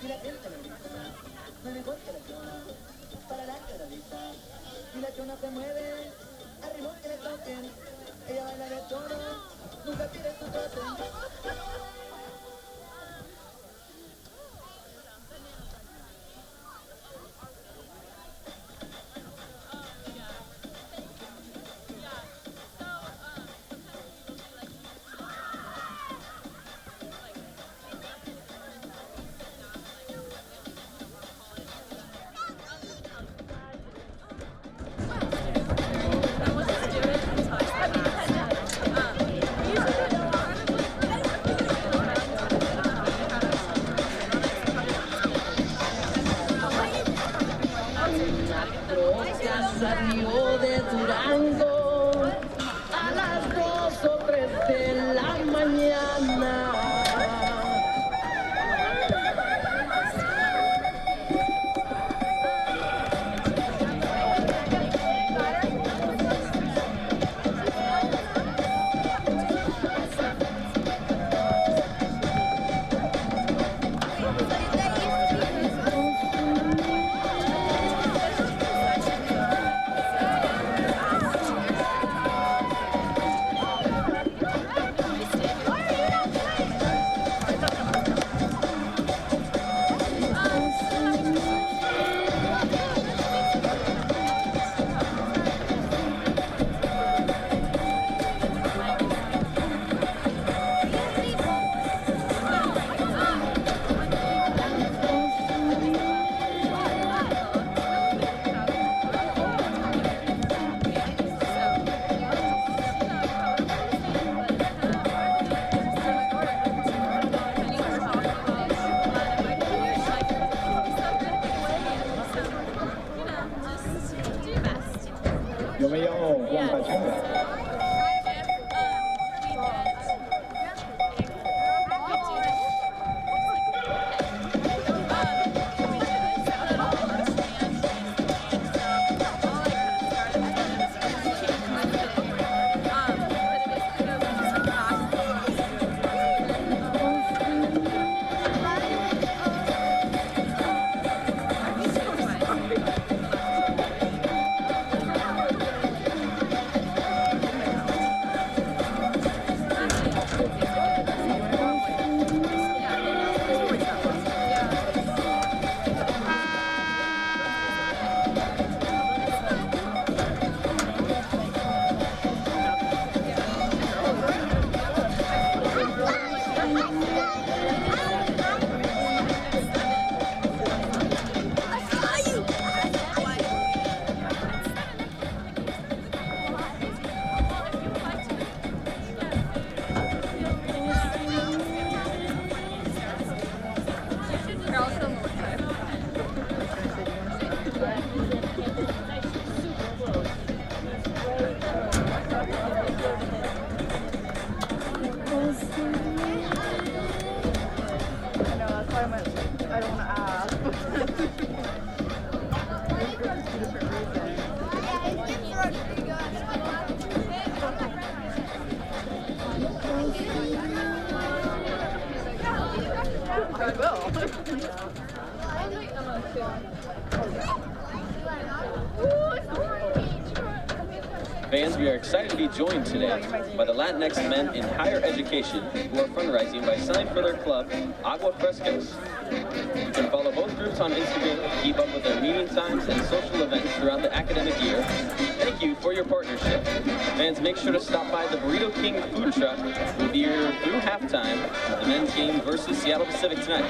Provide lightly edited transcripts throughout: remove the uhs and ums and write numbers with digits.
y la gente me grita, no me importa la chona, para la clarita, y la chona se mueve, al ritmo que le toquen, ella baila de todo, nunca pide su trote. Salió de Durango a las 2 o 3 de la mañana. Yo me llamo Juan Pachanga. Fans, we are excited to be joined today by the Latinx men in higher education who are fundraising by selling for their club, Agua Frescos. You can follow both groups on Instagram to keep up with their meeting times and social events throughout the academic year. Thank you for your partnership. Fans, make sure to stop by the Burrito King food truck. We'll be here through halftime of the men's game versus Seattle Pacific tonight.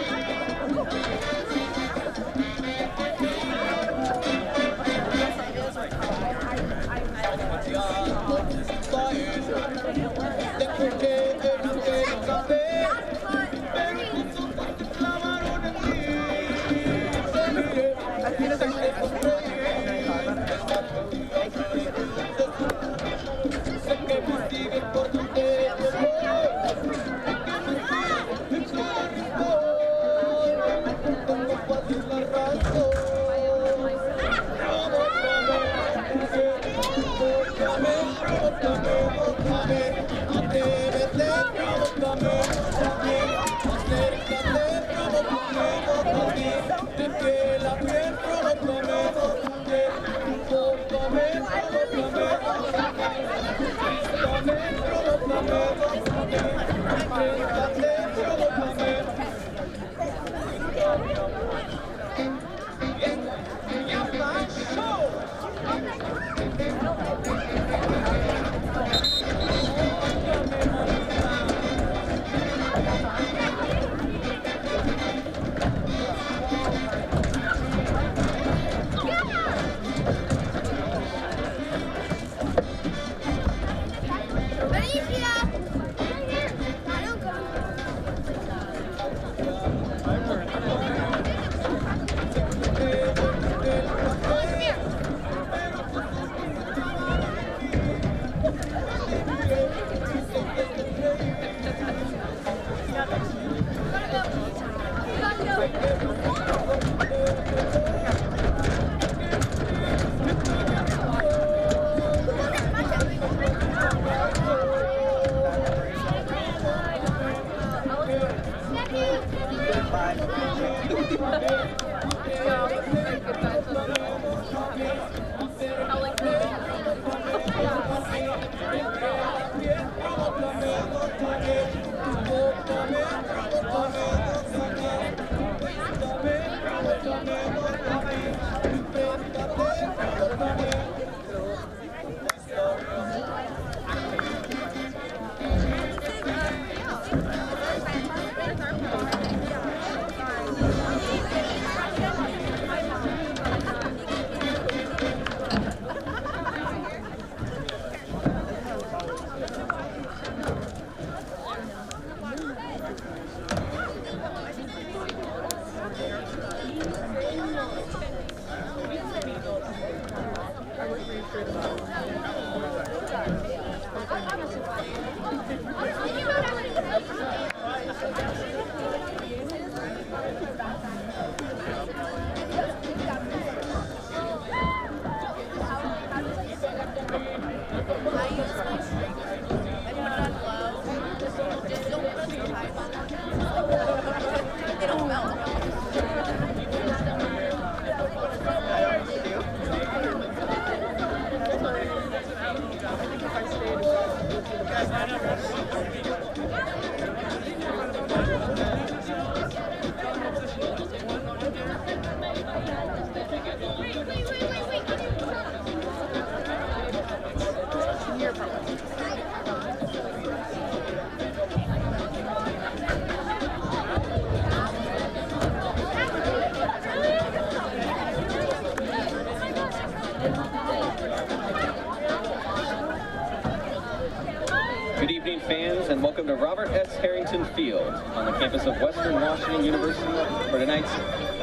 Good evening, fans, and welcome to Robert S. Harrington Field on the campus of Western Washington University for tonight's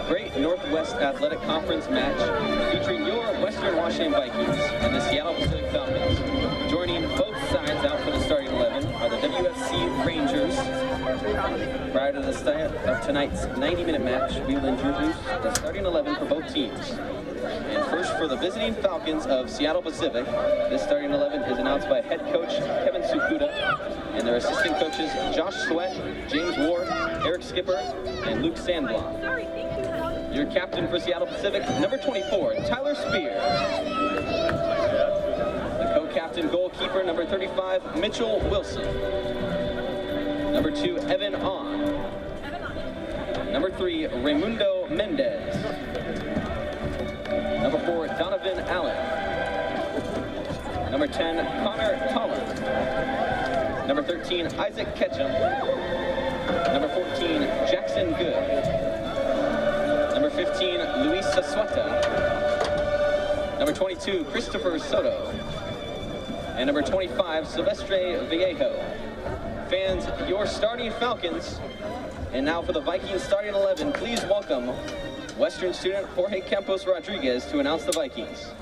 Great Northwest Athletic Conference match featuring your Western Washington Vikings and the Seattle Pacific Falcons. Joining both sides out for the starting 11 are the WFC Rangers. Prior to the start of tonight's 90-minute match, we will introduce the starting 11 for both teams. And first, for the visiting Falcons of Seattle Pacific, this starting 11 is announced by head coach Kevin Sukuda and their assistant coaches Josh Sweat, James Ward, Eric Skipper, and Luke Sandblom. Your captain for Seattle Pacific, number 24, Tyler Spear. The co-captain goalkeeper, number 35, Mitchell Wilson. Number 2, Evan On. Number 3, Raimundo Mendez. Number 4, Donovan Allen. Number 10, Connor Toller. Number 13, Isaac Ketchum. Number 14, Jackson Good. Number 15, Luis Sasueta. Number 22, Christopher Soto. And number 25, Silvestre Vallejo. Fans, your starting Falcons. And now for the Vikings starting 11, please welcome Western student Jorge Campos Rodriguez to announce the Vikings.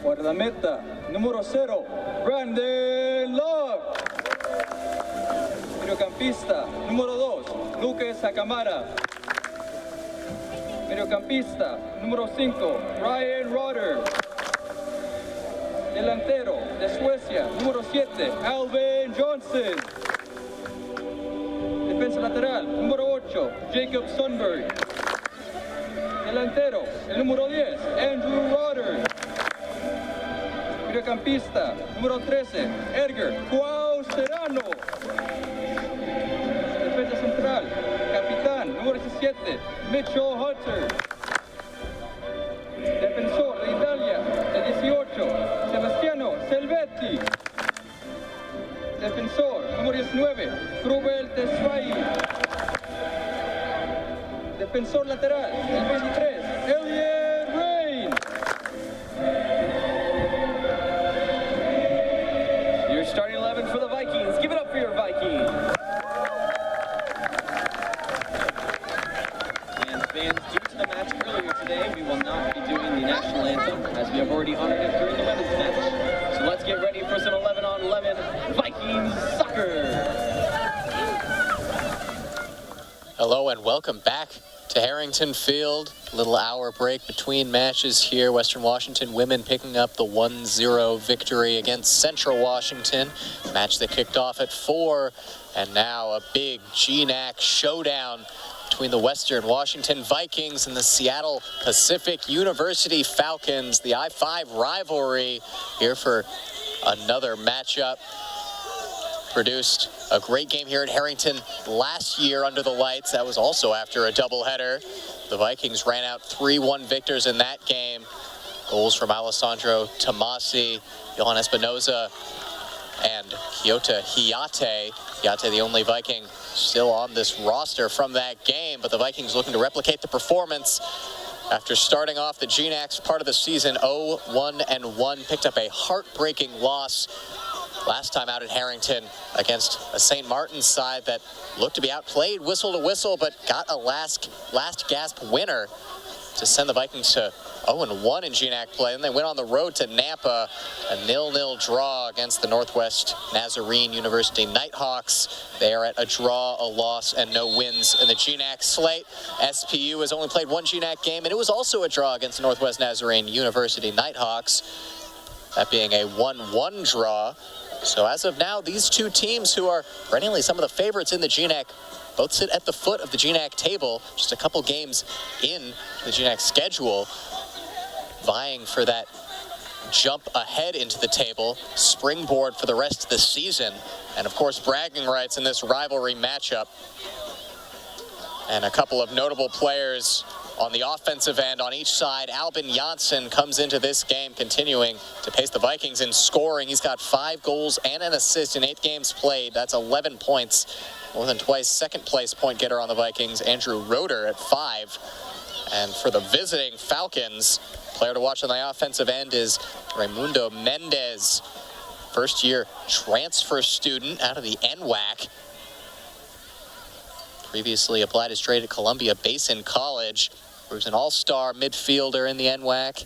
Guardameta, número 0, Brandon Love. Mediocampista, número 2, Lucas Acamara. Mediocampista, número 5, Ryan Rotter. Delantero de Suecia, número 7, Alvin Johnson. Defensa lateral, número 8, Jacob Sundberg. Delantero, el número 10, Andrew Rotter. Mediocampista, número 13, Edgar Cuau Serrano. Defensa central, capitán, número 17, Mitchell Hunter. Defensor de Italia, el 18, Sebastiano Selvetti. Defensor, número 19, Rubel Tesfaye. Defensor lateral, el 23, Elliot Rain. and welcome back to Harrington Field. Little hour break between matches here. Western Washington women picking up the 1-0 victory against Central Washington. Match that kicked off at 4, and now a big GNAC showdown between the Western Washington Vikings and the Seattle Pacific University Falcons. The I-5 rivalry here for another matchup. Produced a great game here at Harrington last year under the lights. That was also after a doubleheader. The Vikings ran out 3-1 victors in that game. Goals from Alessandro Tomasi, Johan Espinoza, and Kyoto Hiyate. Hiyate, the only Viking still on this roster from that game, but the Vikings looking to replicate the performance after starting off the GNAC's part of the season 0-1-1, picked up a heartbreaking loss last time out at Harrington against a St. Martin's side that looked to be outplayed whistle to whistle, but got a last gasp winner to send the Vikings to 0-1 in GNAC play. And they went on the road to Nampa, a 0-0 draw against the Northwest Nazarene University Nighthawks. They are at a draw, a loss, and no wins in the GNAC slate. SPU has only played one GNAC game, and it was also a draw against the Northwest Nazarene University Nighthawks, that being a 1-1 draw. So as of now, these two teams, who are perennially some of the favorites in the GNAC, both sit at the foot of the GNAC table, just a couple games in the GNAC schedule, vying for that jump ahead into the table, springboard for the rest of the season, and of course bragging rights in this rivalry matchup. And a couple of notable players on the offensive end on each side. Albin Janssen comes into this game continuing to pace the Vikings in scoring. He's got 5 goals and an assist in 8 games played. That's 11 points, more than twice second place point getter on the Vikings, Andrew Roeder, at 5. And for the visiting Falcons, player to watch on the offensive end is Raimundo Mendez, first-year transfer student out of the NWAC. Previously applied his trade at Columbia Basin College, where he was an all-star midfielder in the NWAC.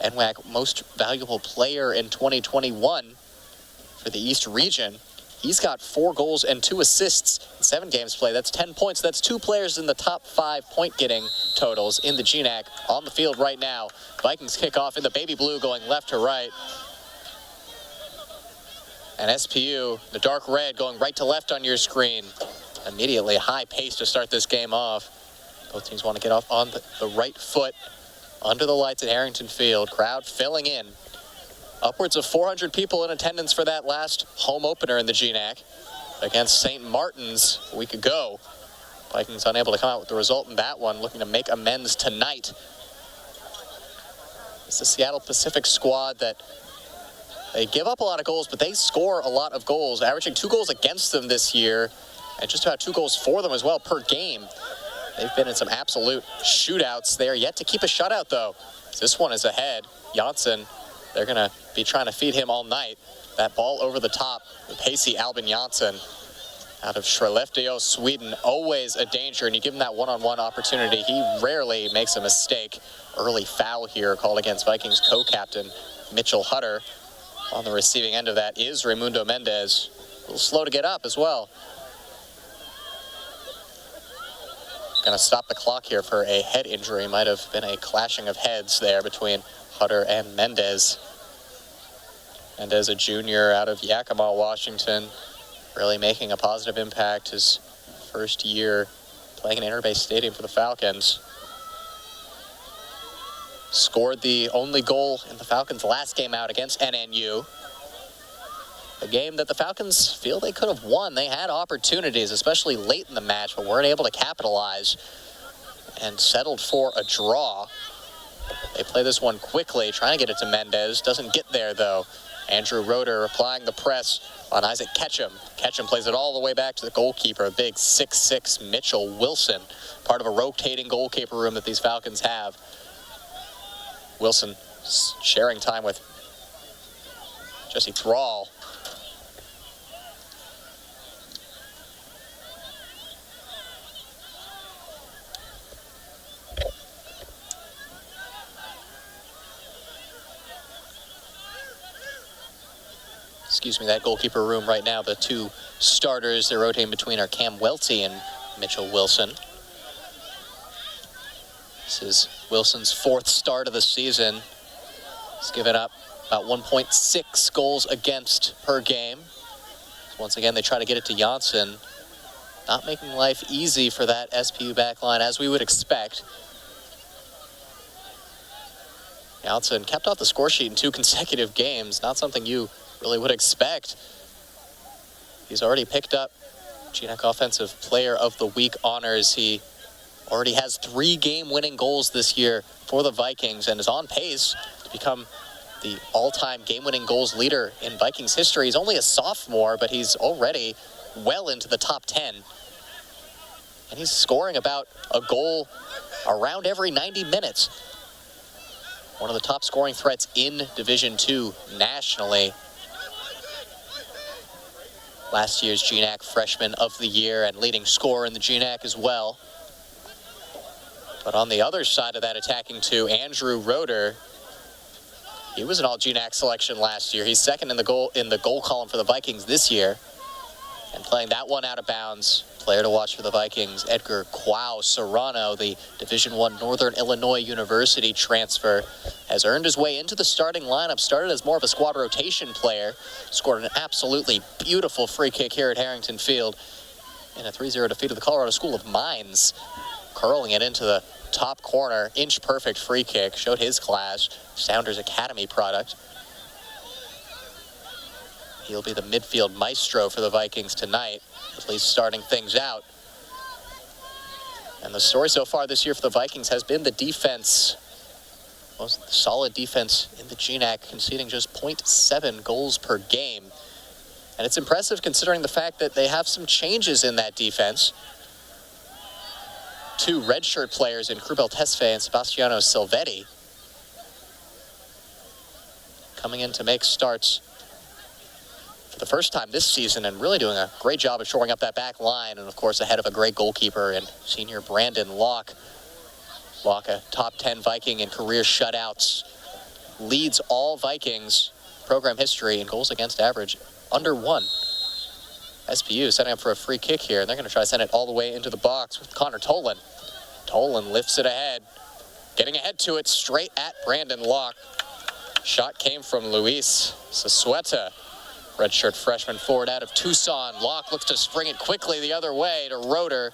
NWAC Most Valuable Player in 2021 for the East Region. He's got 4 goals and 2 assists in 7 games played. That's 10 points. That's 2 players in the top 5 point-getting totals in the GNAC on the field right now. Vikings kick off in the baby blue, going left to right. And SPU, the dark red, going right to left on your screen. Immediately high pace to start this game off. Both teams want to get off on the right foot under the lights at Harrington Field. Crowd filling in. Upwards of 400 people in attendance for that last home opener in the GNAC against St. Martin's a week ago. Vikings unable to come out with the result in that one, looking to make amends tonight. It's the Seattle Pacific squad that they give up a lot of goals, but they score a lot of goals, averaging 2 goals against them this year, and just about 2 goals for them as well per game. They've been in some absolute shootouts. They are yet to keep a shutout, though. This one is ahead. Janssen, they're going to be trying to feed him all night. That ball over the top, the pacey Albin Janssen out of Skellefteå, Sweden. Always a danger, and you give him that one-on-one opportunity. He rarely makes a mistake. Early foul here called against Vikings co-captain Mitchell Hutter. On the receiving end of that is Raimundo Mendez. A little slow to get up as well. Going to stop the clock here for a head injury. Might have been a clashing of heads there between Hutter and Mendez. Mendez, a junior out of Yakima, Washington, really making a positive impact his first year playing in Interbase Stadium for the Falcons. Scored the only goal in the Falcons' last game out against NNU. A game that the Falcons feel they could have won. They had opportunities, especially late in the match, but weren't able to capitalize and settled for a draw. They play this one quickly, trying to get it to Mendez. Doesn't get there, though. Andrew Roeder applying the press on Isaac Ketchum. Ketchum plays it all the way back to the goalkeeper, a big 6'6" Mitchell Wilson, part of a rotating goalkeeper room that these Falcons have. Wilson sharing time with Jesse Thrall. Excuse me, that goalkeeper room right now, the 2 starters they're rotating between are Cam Welty and Mitchell Wilson. This is Wilson's 4th start of the season. He's given up about 1.6 goals against per game. Once again, they try to get it to Janssen. Not making life easy for that SPU backline, as we would expect. Janssen kept off the score sheet in 2 consecutive games. Not something you really would expect. He's already picked up GNAC Offensive Player of the Week honors. He already has 3 game-winning goals this year for the Vikings and is on pace to become the all-time game-winning goals leader in Vikings history. He's only a sophomore, but he's already well into the top 10. And he's scoring about a goal around every 90 minutes. One of the top scoring threats in Division II nationally. Last year's GNAC Freshman of the Year and leading scorer in the GNAC as well. But on the other side of that attacking two, Andrew Roeder. He was an all-GNAC selection last year. He's second in the goal column for the Vikings this year. And playing that one out of bounds, player to watch for the Vikings, Edgar Quao Serrano, the Division I Northern Illinois University transfer, has earned his way into the starting lineup. Started as more of a squad rotation player. Scored an absolutely beautiful free kick here at Harrington Field in a 3-0 defeat of the Colorado School of Mines. Curling it into the top corner, inch-perfect free kick. Showed his class. Sounders Academy product. He'll be the midfield maestro for the Vikings tonight, at least starting things out. And the story so far this year for the Vikings has been the defense. Most solid defense in the GNAC, conceding just 0.7 goals per game. And it's impressive considering the fact that they have some changes in that defense. 2 redshirt players in Krubel Tesfaye and Sebastiano Silvetti coming in to make starts for the first time this season and really doing a great job of shoring up that back line, and of course ahead of a great goalkeeper and senior Brandon Locke. Locke, a top 10 Viking in career shutouts, leads all Vikings program history in goals against average under 1. SPU setting up for a free kick here, and they're going to try to send it all the way into the box with Connor Tolan. Tolan lifts it ahead, getting ahead to it straight at Brandon Locke. Shot came from Luis Sasueta, redshirt freshman forward out of Tucson. Locke looks to spring it quickly the other way to Roeder.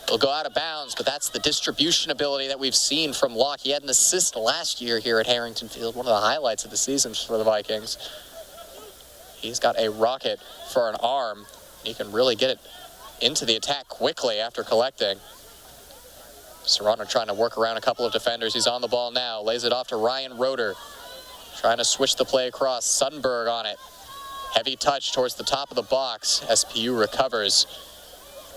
It'll go out of bounds, but that's the distribution ability that we've seen from Locke. He had an assist last year here at Harrington Field, one of the highlights of the season for the Vikings. He's got a rocket for an arm. He can really get it into the attack quickly after collecting. Serrano trying to work around a couple of defenders. He's on the ball now. Lays it off to Ryan Roeder. Trying to switch the play across. Sundberg on it. Heavy touch towards the top of the box. SPU recovers.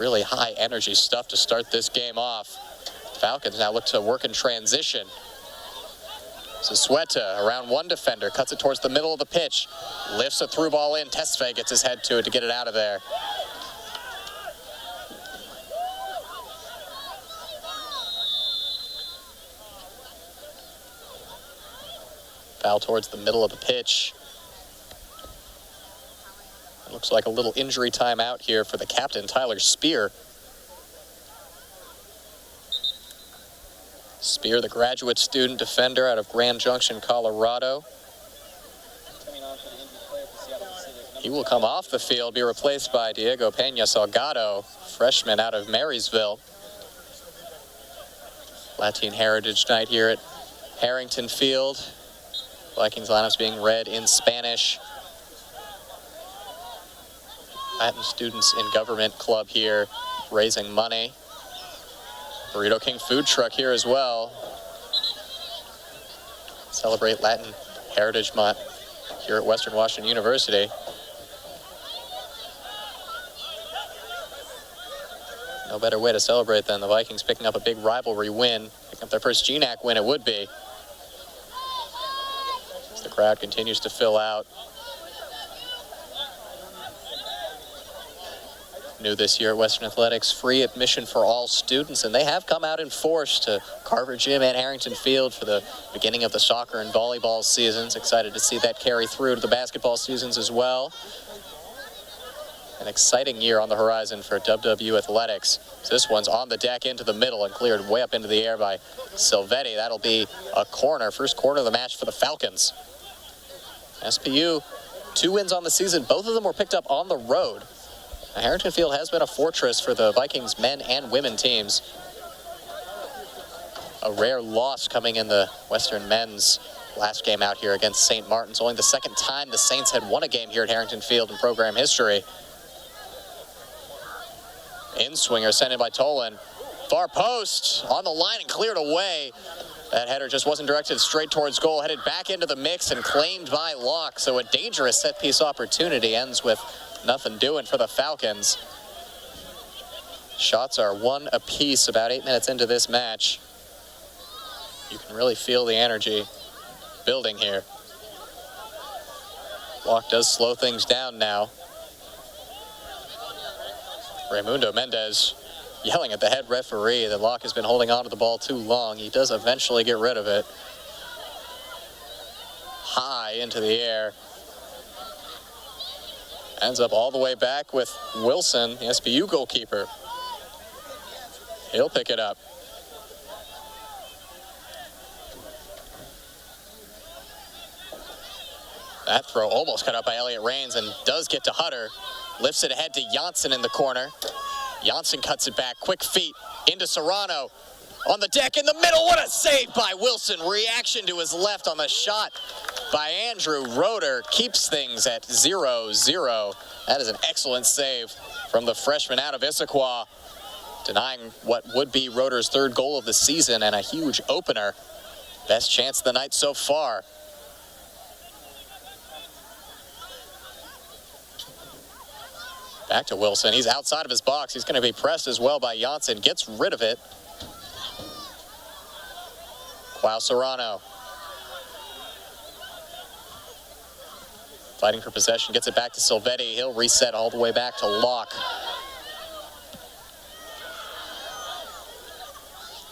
Really high energy stuff to start this game off. Falcons now look to work in transition. Sasueta around one defender. Cuts it towards the middle of the pitch. Lifts a through ball in. Tesfaye gets his head to it to get it out of there. Foul towards the middle of the pitch. It looks like a little injury time out here for the captain, Tyler Spear. Spear, the graduate student defender out of Grand Junction, Colorado. He will come off the field, be replaced by Diego Peña Salgado, freshman out of Marysville. Latin Heritage Night here at Harrington Field. Vikings lineups being read in Spanish. Latin Students in Government Club here raising money. Burrito King food truck here as well. Celebrate Latin Heritage Month here at Western Washington University. No better way to celebrate than the Vikings picking up a big rivalry win. Picking up their first GNAC win, it would be. As the crowd continues to fill out. New this year at Western Athletics, free admission for all students, and they have come out in force to Carver Gym and Harrington Field for the beginning of the soccer and volleyball seasons. Excited to see that carry through to the basketball seasons as well. An exciting year on the horizon for WWU athletics. This one's on the deck into the middle and cleared way up into the air by Silvetti. That'll be a corner, first corner of the match for the Falcons. SPU, 2 wins on the season. Both of them were picked up on the road. Harrington Field has been a fortress for the Vikings men and women teams. A rare loss coming in the Western men's last game out here against St. Martin's. Only the second time the Saints had won a game here at Harrington Field in program history. In-swinger sent in by Tolan. Far post on the line and cleared away. That header just wasn't directed straight towards goal. Headed back into the mix and claimed by Locke. So a dangerous set-piece opportunity ends with nothing doing for the Falcons. Shots are 1 apiece about 8 minutes into this match. You can really feel the energy building here. Locke does slow things down now. Raimundo Mendez yelling at the head referee that Locke has been holding on to the ball too long. He does eventually get rid of it. High into the air. Ends up all the way back with Wilson, the SBU goalkeeper. He'll pick it up. That throw almost cut out by Elliott Rains and does get to Hutter. Lifts it ahead to Janssen in the corner. Janssen cuts it back, quick feet into Serrano. On the deck in the middle, what a save by Wilson. Reaction to his left on the shot by Andrew Roeder. Keeps things at 0-0. That is an excellent save from the freshman out of Issaquah. Denying what would be Roeder's 3rd goal of the season and a huge opener. Best chance of the night so far. Back to Wilson. He's outside of his box. He's going to be pressed as well by Janssen. Gets rid of it. Wow, Serrano. Fighting for possession. Gets it back to Silvetti. He'll reset all the way back to Locke.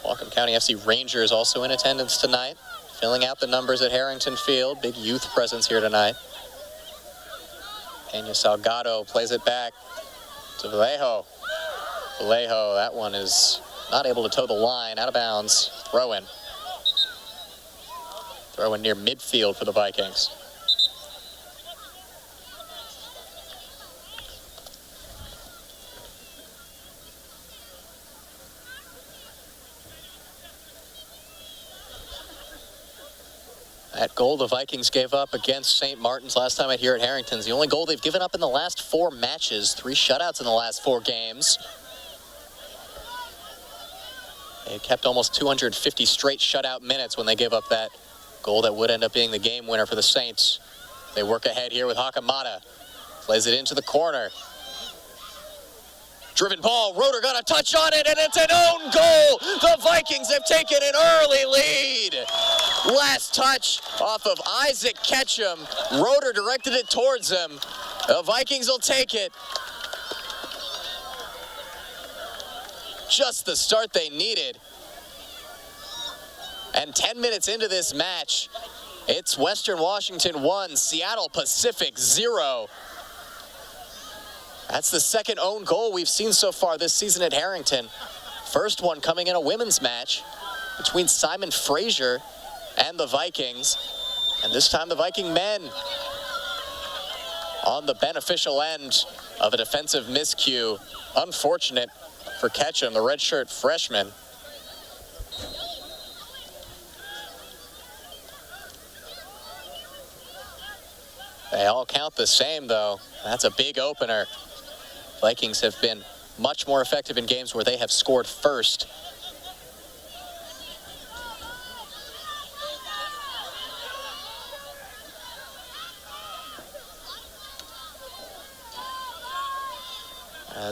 Whatcom County FC Rangers also in attendance tonight. Filling out the numbers at Harrington Field. Big youth presence here tonight. Peña Salgado plays it back to Vallejo. Vallejo, that one is not able to toe the line, out of bounds. Throw in. Throw in near midfield for the Vikings. That goal the Vikings gave up against St. Martin's last time out here at Harrington's the only goal they've given up in the last 4 matches. 3 shutouts in the last 4 games. They kept almost 250 straight shutout minutes when they gave up that goal that would end up being the game winner for the Saints. They work ahead here with Hakamada. Plays it into the corner. Driven ball, Roeder got a touch on it, and it's an own goal! The Vikings have taken an early lead! Last touch off of Isaac Ketchum. Roeder directed it towards him. The Vikings will take it. Just the start they needed. And 10 minutes into this match, it's Western Washington 1, Seattle Pacific 0. That's the 2nd own goal we've seen so far this season at Harrington. First one coming in a women's match between Simon Frazier and the Vikings. And this time the Viking men on the beneficial end of a defensive miscue. Unfortunate for Ketchum, the redshirt freshman. They all count the same, though. That's a big opener. Vikings have been much more effective in games where they have scored first.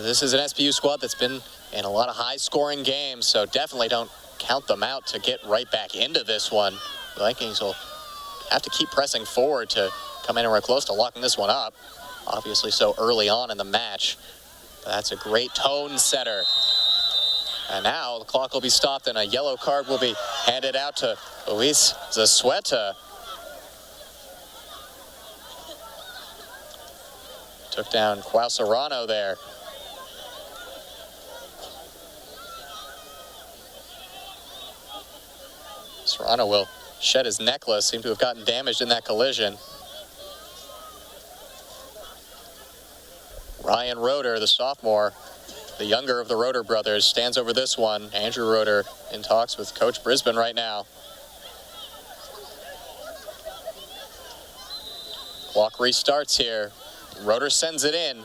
This is an SPU squad that's been in a lot of high-scoring games, so definitely don't count them out to get right back into this one. The Vikings will have to keep pressing forward to come anywhere close to locking this one up. Obviously so early on in the match. But that's a great tone setter. And now the clock will be stopped and a yellow card will be handed out to Luis Zazueta. Took down Quao Serrano there. Serrano will shed his necklace, seemed to have gotten damaged in that collision. Ryan Roeder, the sophomore, the younger of the Roeder brothers, stands over this one. Andrew Roeder in talks with Coach Brisbane right now. Clock restarts here. Roeder sends it in.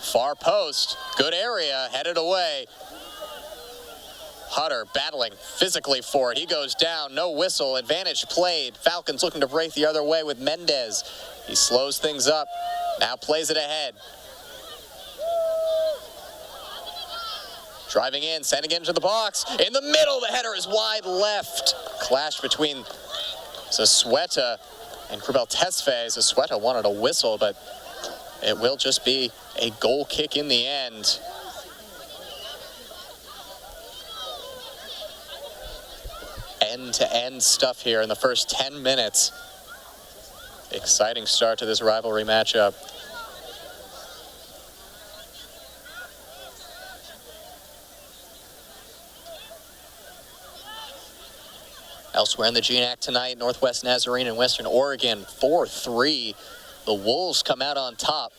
Far post, good area, headed away. Hutter battling physically for it. He goes down, no whistle, advantage played. Falcons looking to break the other way with Mendez. He slows things up, now plays it ahead. Driving in, sending it into the box. In the middle, the header is wide left. Clash between Zazueta and Krubel Tesfaye. Zazueta wanted a whistle, but it will just be a goal kick in the end. End-to-end stuff here in the first 10 minutes. Exciting start to this rivalry matchup. Elsewhere in the GNAC tonight, Northwest Nazarene and Western Oregon, 4-3. The Wolves come out on top.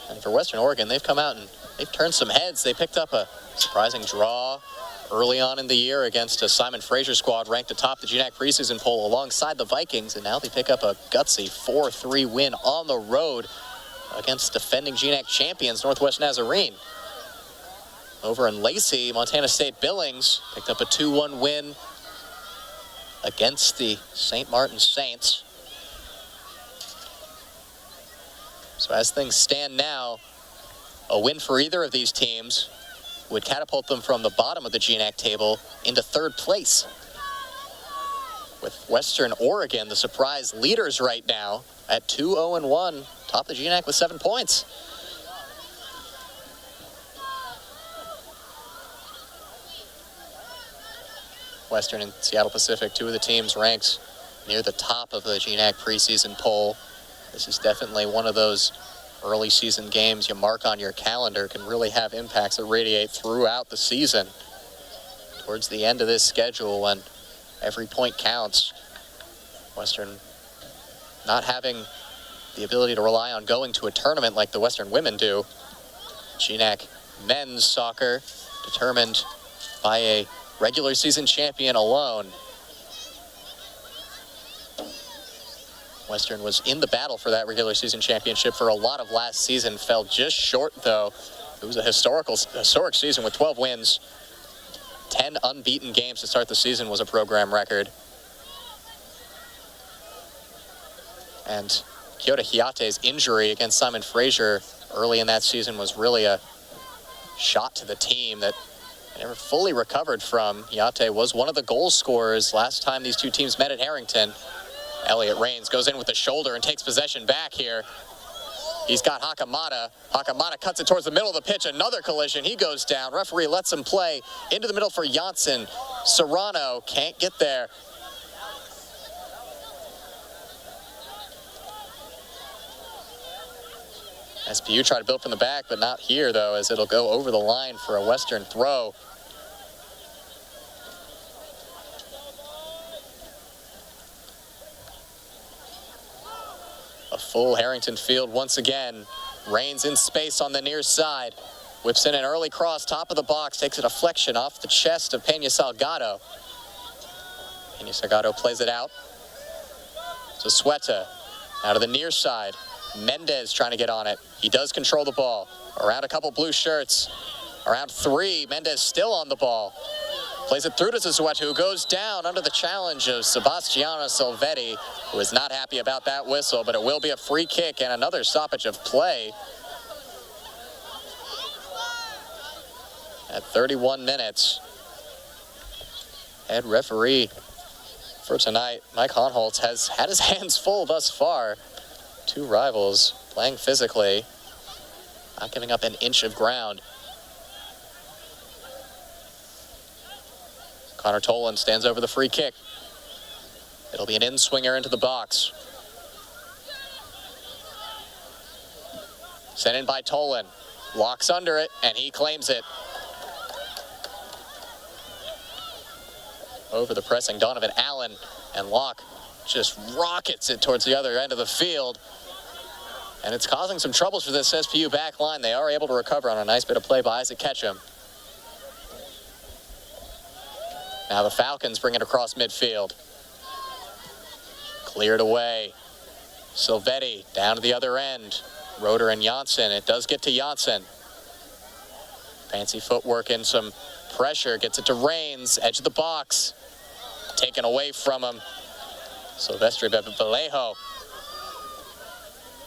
And for Western Oregon, they've come out and they've turned some heads. They picked up a surprising draw early on in the year against a Simon Fraser squad ranked atop the GNAC preseason poll alongside the Vikings. And now they pick up a gutsy 4-3 win on the road against defending GNAC champions, Northwest Nazarene. Over in Lacey, Montana State Billings picked up a 2-1 win against the St. Martin Saints. So as things stand now, a win for either of these teams would catapult them from the bottom of the GNAC table into third place. With Western Oregon, the surprise leaders right now at 2-0-1, top the GNAC with 7 points. Western and Seattle Pacific, two of the teams ranked near the top of the GNAC preseason poll. This is definitely one of those early season games you mark on your calendar, can really have impacts that radiate throughout the season. Towards the end of this schedule, when every point counts, Western not having the ability to rely on going to a tournament like the Western women do. GNAC men's soccer determined by a regular season champion alone. Western was in the battle for that regular season championship for a lot of last season, fell just short though. It was a historic season with 12 wins. 10 unbeaten games to start the season was a program record. And Kyoto Hiate's injury against Simon Fraser early in that season was really a shot to the team that they never fully recovered from. Hiate was one of the goal scorers last time these two teams met at Harrington. Elliot Rains goes in with the shoulder and takes possession back here. He's got Hakamata. Hakamata cuts it towards the middle of the pitch. Another collision. He goes down. Referee lets him play into the middle for Janssen. Serrano can't get there. SPU tried to build from the back, but not here, though, as it'll go over the line for a Western throw. A full Harrington Field once again. Rains in space on the near side. Whips in an early cross, top of the box, takes a deflection off the chest of Peña Salgado. Peña Salgado plays it out. Zazueta out of the near side. Mendez trying to get on it. He does control the ball. Around a couple blue shirts. Around 3, Mendez still on the ball. Plays it through to Zazueta, who goes down under the challenge of Sebastiano Silvetti, who is not happy about that whistle, but it will be a free kick and another stoppage of play. At 31 minutes, head referee for tonight, Mike Honholtz, has had his hands full thus far. Two rivals playing physically, not giving up an inch of ground. Connor Tolan stands over the free kick. It'll be an in-swinger into the box. Sent in by Tolan. Locks under it, and he claims it. Over the pressing Donovan Allen, and Locke just rockets it towards the other end of the field. And it's causing some troubles for this SPU back line. They are able to recover on a nice bit of play by Isaac Ketchum. Now the Falcons bring it across midfield. Cleared away. Silvetti down to the other end. Roeder and Janssen. It does get to Janssen. Fancy footwork and some pressure. Gets it to Rains. Edge of the box. Taken away from him. Silvestre Vallejo.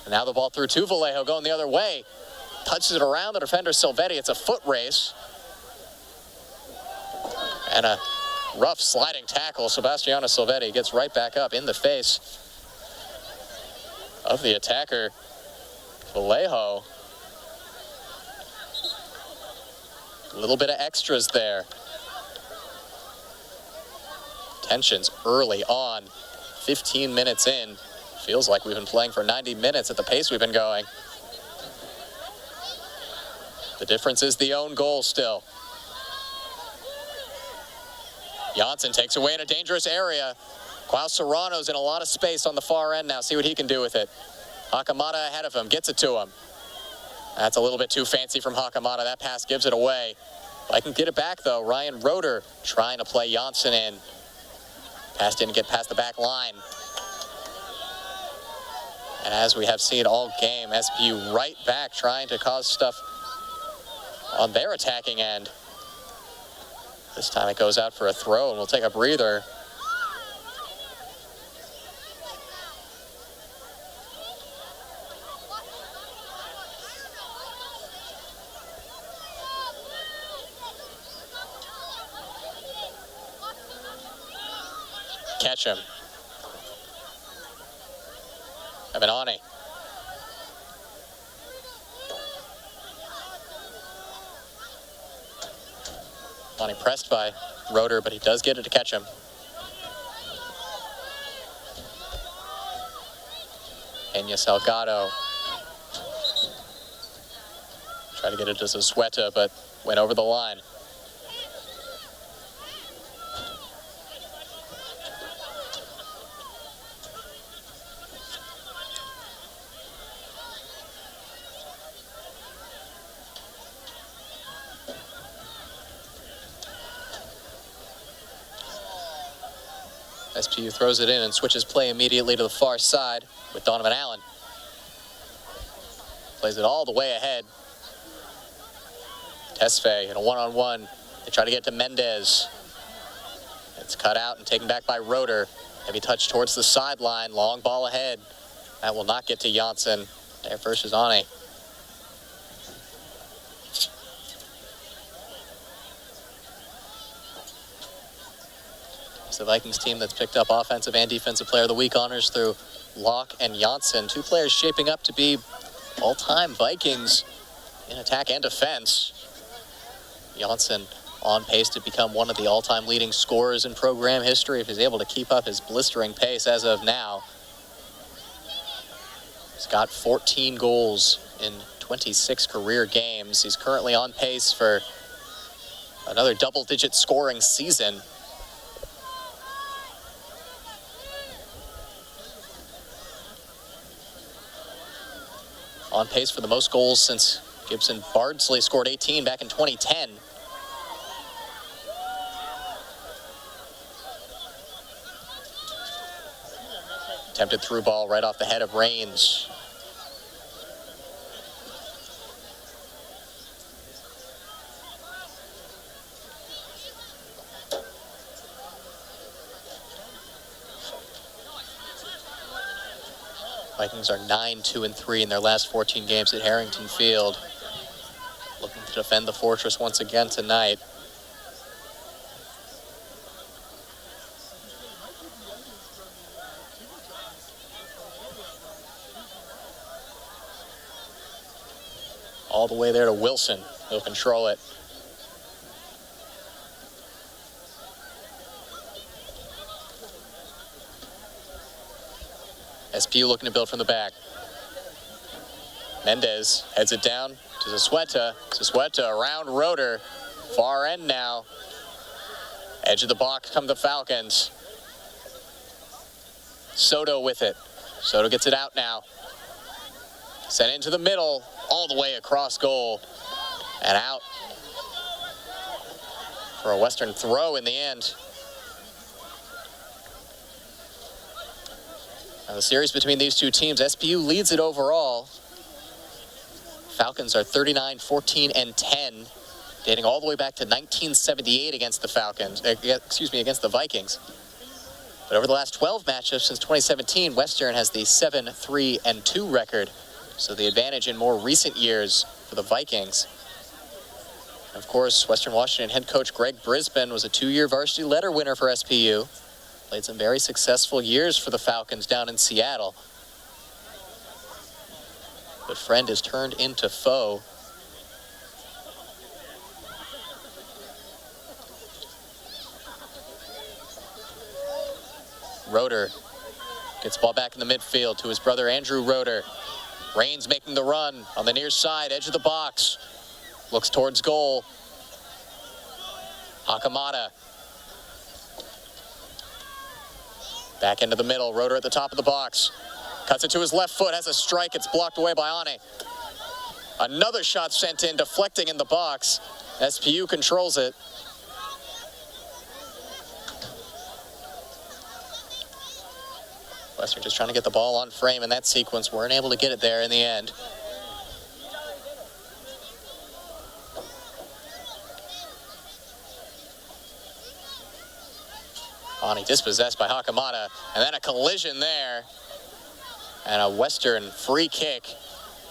And now the ball through to Vallejo, going the other way. Touches it around the defender Silvetti. It's a foot race. And a rough sliding tackle. Sebastiano Silvetti gets right back up in the face of the attacker, Vallejo. A little bit of extras there. Tensions early on. 15 minutes in. Feels like we've been playing for 90 minutes at the pace we've been going. The difference is the own goal still. Janssen takes away in a dangerous area. Klaus Serrano's in a lot of space on the far end now. See what he can do with it. Hakamada ahead of him. Gets it to him. That's a little bit too fancy from Hakamada. That pass gives it away. I can get it back, though. Ryan Roeder trying to play Janssen in. Pass didn't get past the back line. And as we have seen all game, SPU right back trying to cause stuff on their attacking end. This time it goes out for a throw, and we'll take a breather. Ketchum. Evanani. Lonnie pressed by Roeder, but he does get it to Ketchum. Peña Salgado. Tried to get it to Zazueta, but went over the line. SPU throws it in and switches play immediately to the far side with Donovan Allen. Plays it all the way ahead. Tesfaye in a one-on-one. They try to get to Mendez. It's cut out and taken back by Roeder. Heavy touch towards the sideline. Long ball ahead. That will not get to Janssen. There first is Ane. The Vikings team that's picked up Offensive and Defensive Player of the Week honors through Locke and Janssen. Two players shaping up to be all-time Vikings in attack and defense. Janssen on pace to become one of the all-time leading scorers in program history if he's able to keep up his blistering pace as of now. He's got 14 goals in 26 career games. He's currently on pace for another double-digit scoring season. On pace for the most goals since Gibson Bardsley scored 18 back in 2010. Attempted through ball right off the head of Rains. Vikings are 9-2-3 in their last 14 games at Harrington Field. Looking to defend the fortress once again tonight. All the way there to Wilson. He'll control it. SPU looking to build from the back. Mendez heads it down to Zasweta. Zasweta around Roeder. Far end now. Edge of the box come the Falcons. Soto with it. Soto gets it out now. Sent into the middle, all the way across goal. And out for a Western throw in the end. Now the series between these two teams, SPU leads it overall. Falcons are 39-14-10, dating all the way back to 1978 against the against the Vikings. But over the last 12 matchups since 2017, Western has the 7-3-2 record. So the advantage in more recent years for the Vikings. Of course, Western Washington head coach Greg Brisbane was a 2-year varsity letter winner for SPU. Played some very successful years for the Falcons down in Seattle. But friend is turned into foe. Roeder gets the ball back in the midfield to his brother Andrew Roeder. Raines making the run on the near side, edge of the box. Looks towards goal. Hakamada. Back into the middle, Roeder at the top of the box. Cuts it to his left foot, has a strike, it's blocked away by Ane. Another shot sent in, deflecting in the box. SPU controls it. Western just trying to get the ball on frame in that sequence. Weren't able to get it there in the end. Ani dispossessed by Hakamada, and then a collision there. And a Western free kick,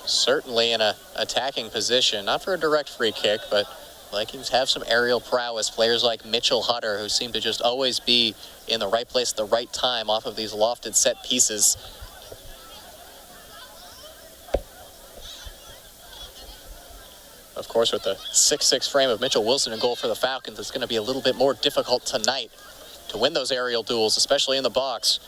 certainly in an attacking position. Not for a direct free kick, but Vikings have some aerial prowess. Players like Mitchell Hutter, who seem to just always be in the right place at the right time off of these lofted set pieces. Of course, with the 6'6" frame of Mitchell Wilson in goal for the Falcons, it's going to be a little bit more difficult tonight to win those aerial duels, especially in the box.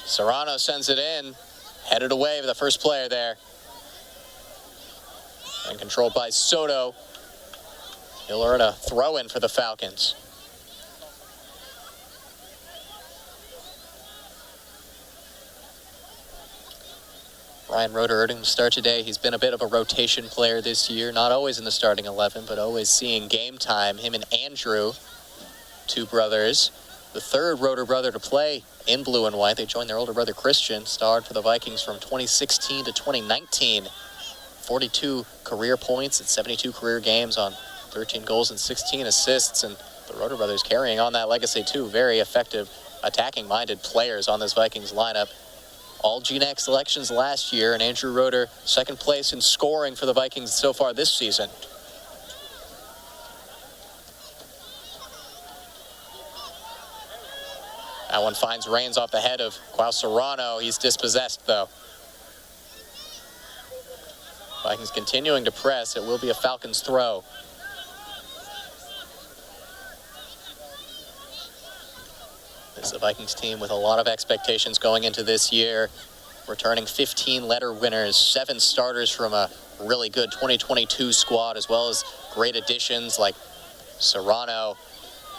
Serrano sends it in, headed away with the first player there. And controlled by Soto. He'll earn a throw-in for the Falcons. Ryan Roeder earning the start today. He's been a bit of a rotation player this year. Not always in the starting 11, but always seeing game time. Him and Andrew, two brothers. The third Roeder brother to play in blue and white. They joined their older brother Christian, starred for the Vikings from 2016 to 2019. 42 career points at 72 career games on 13 goals and 16 assists. And the Roeder brothers carrying on that legacy too. Very effective attacking-minded players on this Vikings lineup. All GNAC selections last year, and Andrew Roeder second place in scoring for the Vikings so far this season. That one finds Raines off the head of Klaus Serrano. He's dispossessed, though. Vikings continuing to press. It will be a Falcons throw. This is a Vikings team with a lot of expectations going into this year. Returning 15 letter winners, 7 starters from a really good 2022 squad, as well as great additions like Serrano,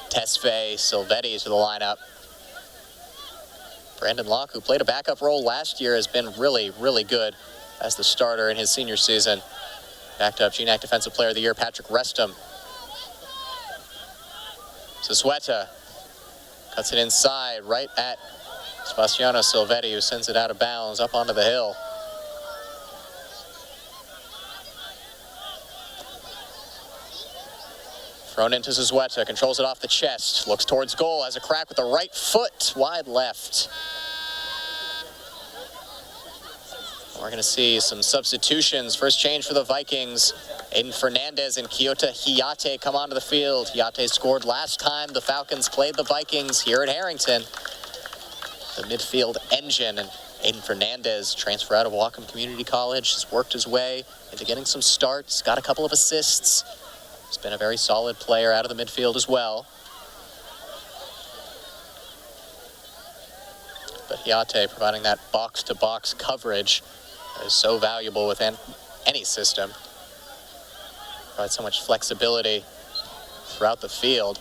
Tesfaye, Silvetti to the lineup. Brandon Locke, who played a backup role last year, has been really, really good as the starter in his senior season. Backed up GNAC Defensive Player of the Year, Patrick Restum. Zasweta cuts it inside, right at Sebastiano Silvetti, who sends it out of bounds up onto the hill. Thrown into Zasweta, controls it off the chest, looks towards goal, has a crack with the right foot, wide left. We're going to see some substitutions. First change for the Vikings. Aiden Fernandez and Kyoto Hiyate come onto the field. Hiyate scored last time the Falcons played the Vikings here at Harrington. The midfield engine, and Aiden Fernandez, transfer out of Whatcom Community College, has worked his way into getting some starts, got a couple of assists. He's been a very solid player out of the midfield as well. but Hiate providing that box-to-box coverage that is so valuable within any system. Provides so much flexibility throughout the field.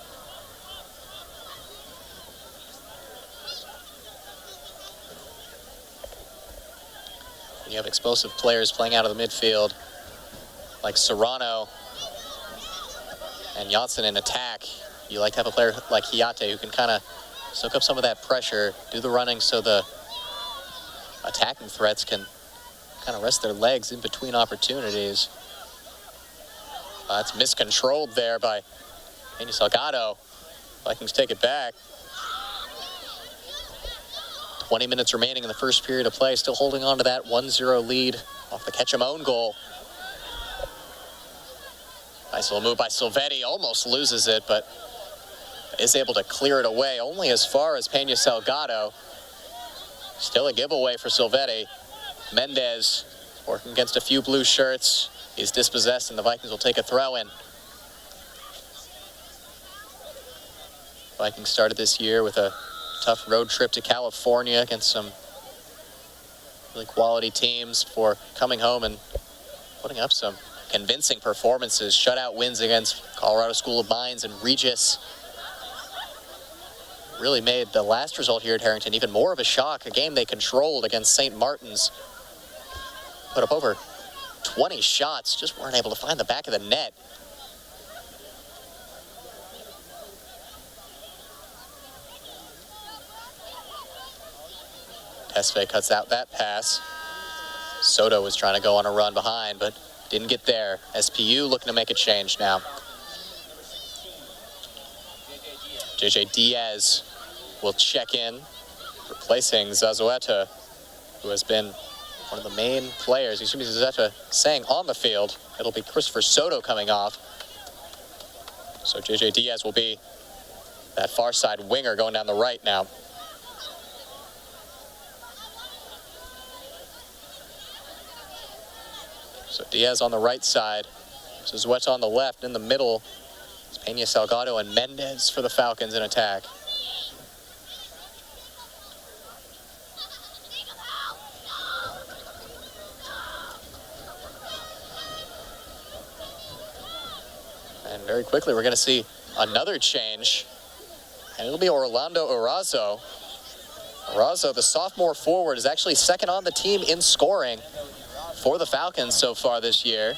When you have explosive players playing out of the midfield, like Serrano and Janssen in attack, you like to have a player like Hiate who can kind of soak up some of that pressure, do the running so the attacking threats can kind of rest their legs in between opportunities. That's miscontrolled there by Peña Salgado. Vikings take it back. 20 minutes remaining in the first period of play, still holding on to that 1-0 lead off the Ketchum own goal. Nice little move by Silvetti, almost loses it, but is able to clear it away only as far as Peña Salgado. Still a giveaway for Silvetti. Mendez working against a few blue shirts. He's dispossessed and the Vikings will take a throw in. Vikings started this year with a tough road trip to California against some really quality teams before coming home and putting up some convincing performances. Shutout wins against Colorado School of Mines and Regis. Really made the last result here at Harrington even more of a shock. A game they controlled against St. Martin's. Put up over 20 shots, just weren't able to find the back of the net. Tesfaye cuts out that pass. Soto was trying to go on a run behind, but didn't get there. SPU looking to make a change now. JJ Diaz will check in, replacing Zazueta, who has been one of the main players. Excuse me, Zazueta saying on the field. It'll be Christopher Soto coming off. So JJ Diaz will be that far side winger going down the right now. So Diaz on the right side. Zazueta on the left. In the middle, it's Peña Salgado and Mendez for the Falcons in attack. And very quickly, we're going to see another change. And it'll be Orlando Orazo. Orazo, the sophomore forward, is actually second on the team in scoring for the Falcons so far this year.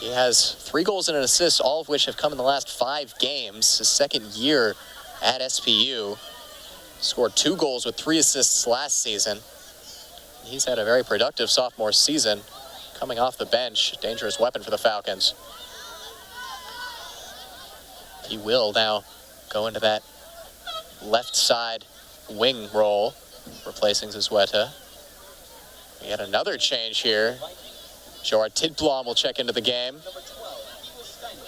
He has 3 goals and an assist, all of which have come in the last 5 games. His second year at SPU. Scored 2 goals with 3 assists last season. He's had a very productive sophomore season. Coming off the bench, dangerous weapon for the Falcons. He will now go into that left side wing role, replacing Zazueta. We had another change here. Gerard Tidblom will check into the game,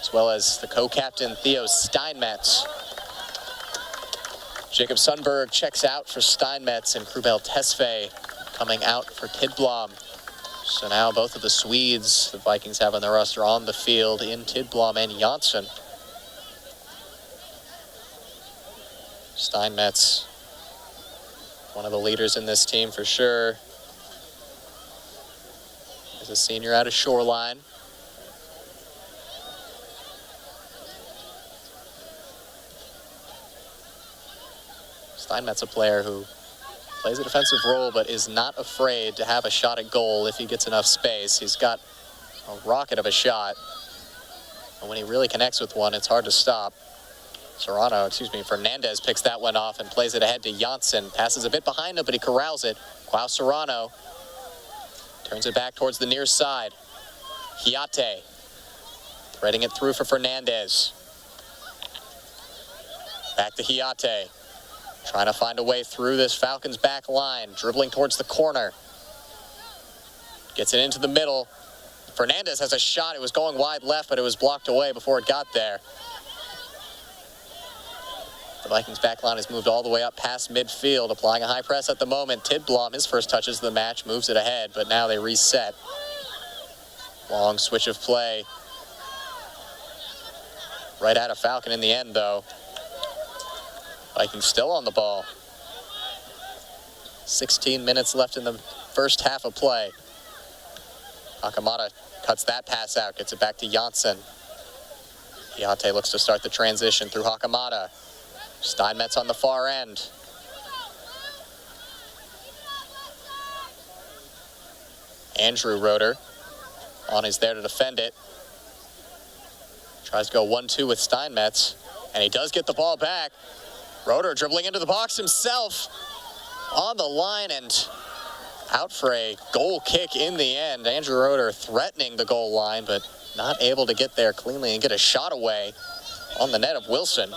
as well as the co-captain Theo Steinmetz. Jacob Sundberg checks out for Steinmetz, and Krubel Tesfaye coming out for Tidblom. So now both of the Swedes the Vikings have on their roster on the field in Tidblom and Janssen. Steinmetz, one of the leaders in this team for sure. As a senior out of Shoreline. Steinmetz, a player who plays a defensive role but is not afraid to have a shot at goal if he gets enough space. He's got a rocket of a shot. And when he really connects with one, it's hard to stop. Fernandez picks that one off and plays it ahead to Janssen. Passes a bit behind him, but he corrals it. Quao Serrano turns it back towards the near side. Hiate threading it through for Fernandez. Back to Hiate. Trying to find a way through this Falcons back line. Dribbling towards the corner. Gets it into the middle. Fernandez has a shot. It was going wide left, but it was blocked away before it got there. The Vikings back line has moved all the way up past midfield, applying a high press at the moment. Tidblom, his first touches of the match, moves it ahead, but now they reset. Long switch of play. Right at a Falcon in the end, though. Vikings still on the ball. 16 minutes left in the first half of play. Hakamada cuts that pass out, gets it back to Janssen. Iate looks to start the transition through Hakamada. Steinmetz on the far end. Andrew Roeder on is there to defend it. Tries to go 1-2 with Steinmetz, and he does get the ball back. Roeder dribbling into the box himself on the line and out for a goal kick in the end. Andrew Roeder threatening the goal line, but not able to get there cleanly and get a shot away on the net of Wilson.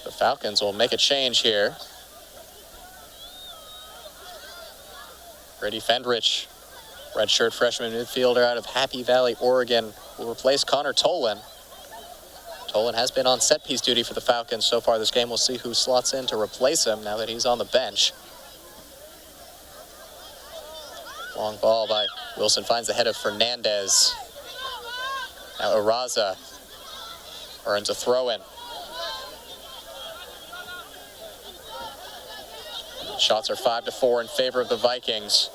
The Falcons will make a change here. Brady Fendrich, redshirt freshman midfielder out of Happy Valley, Oregon, will replace Connor Tolan. Tolan has been on set-piece duty for the Falcons so far this game. We'll see who slots in to replace him now that he's on the bench. Long ball by Wilson, finds the head of Fernandez. Now Araza earns a throw-in. Shots are 5-4 in favor of the Vikings.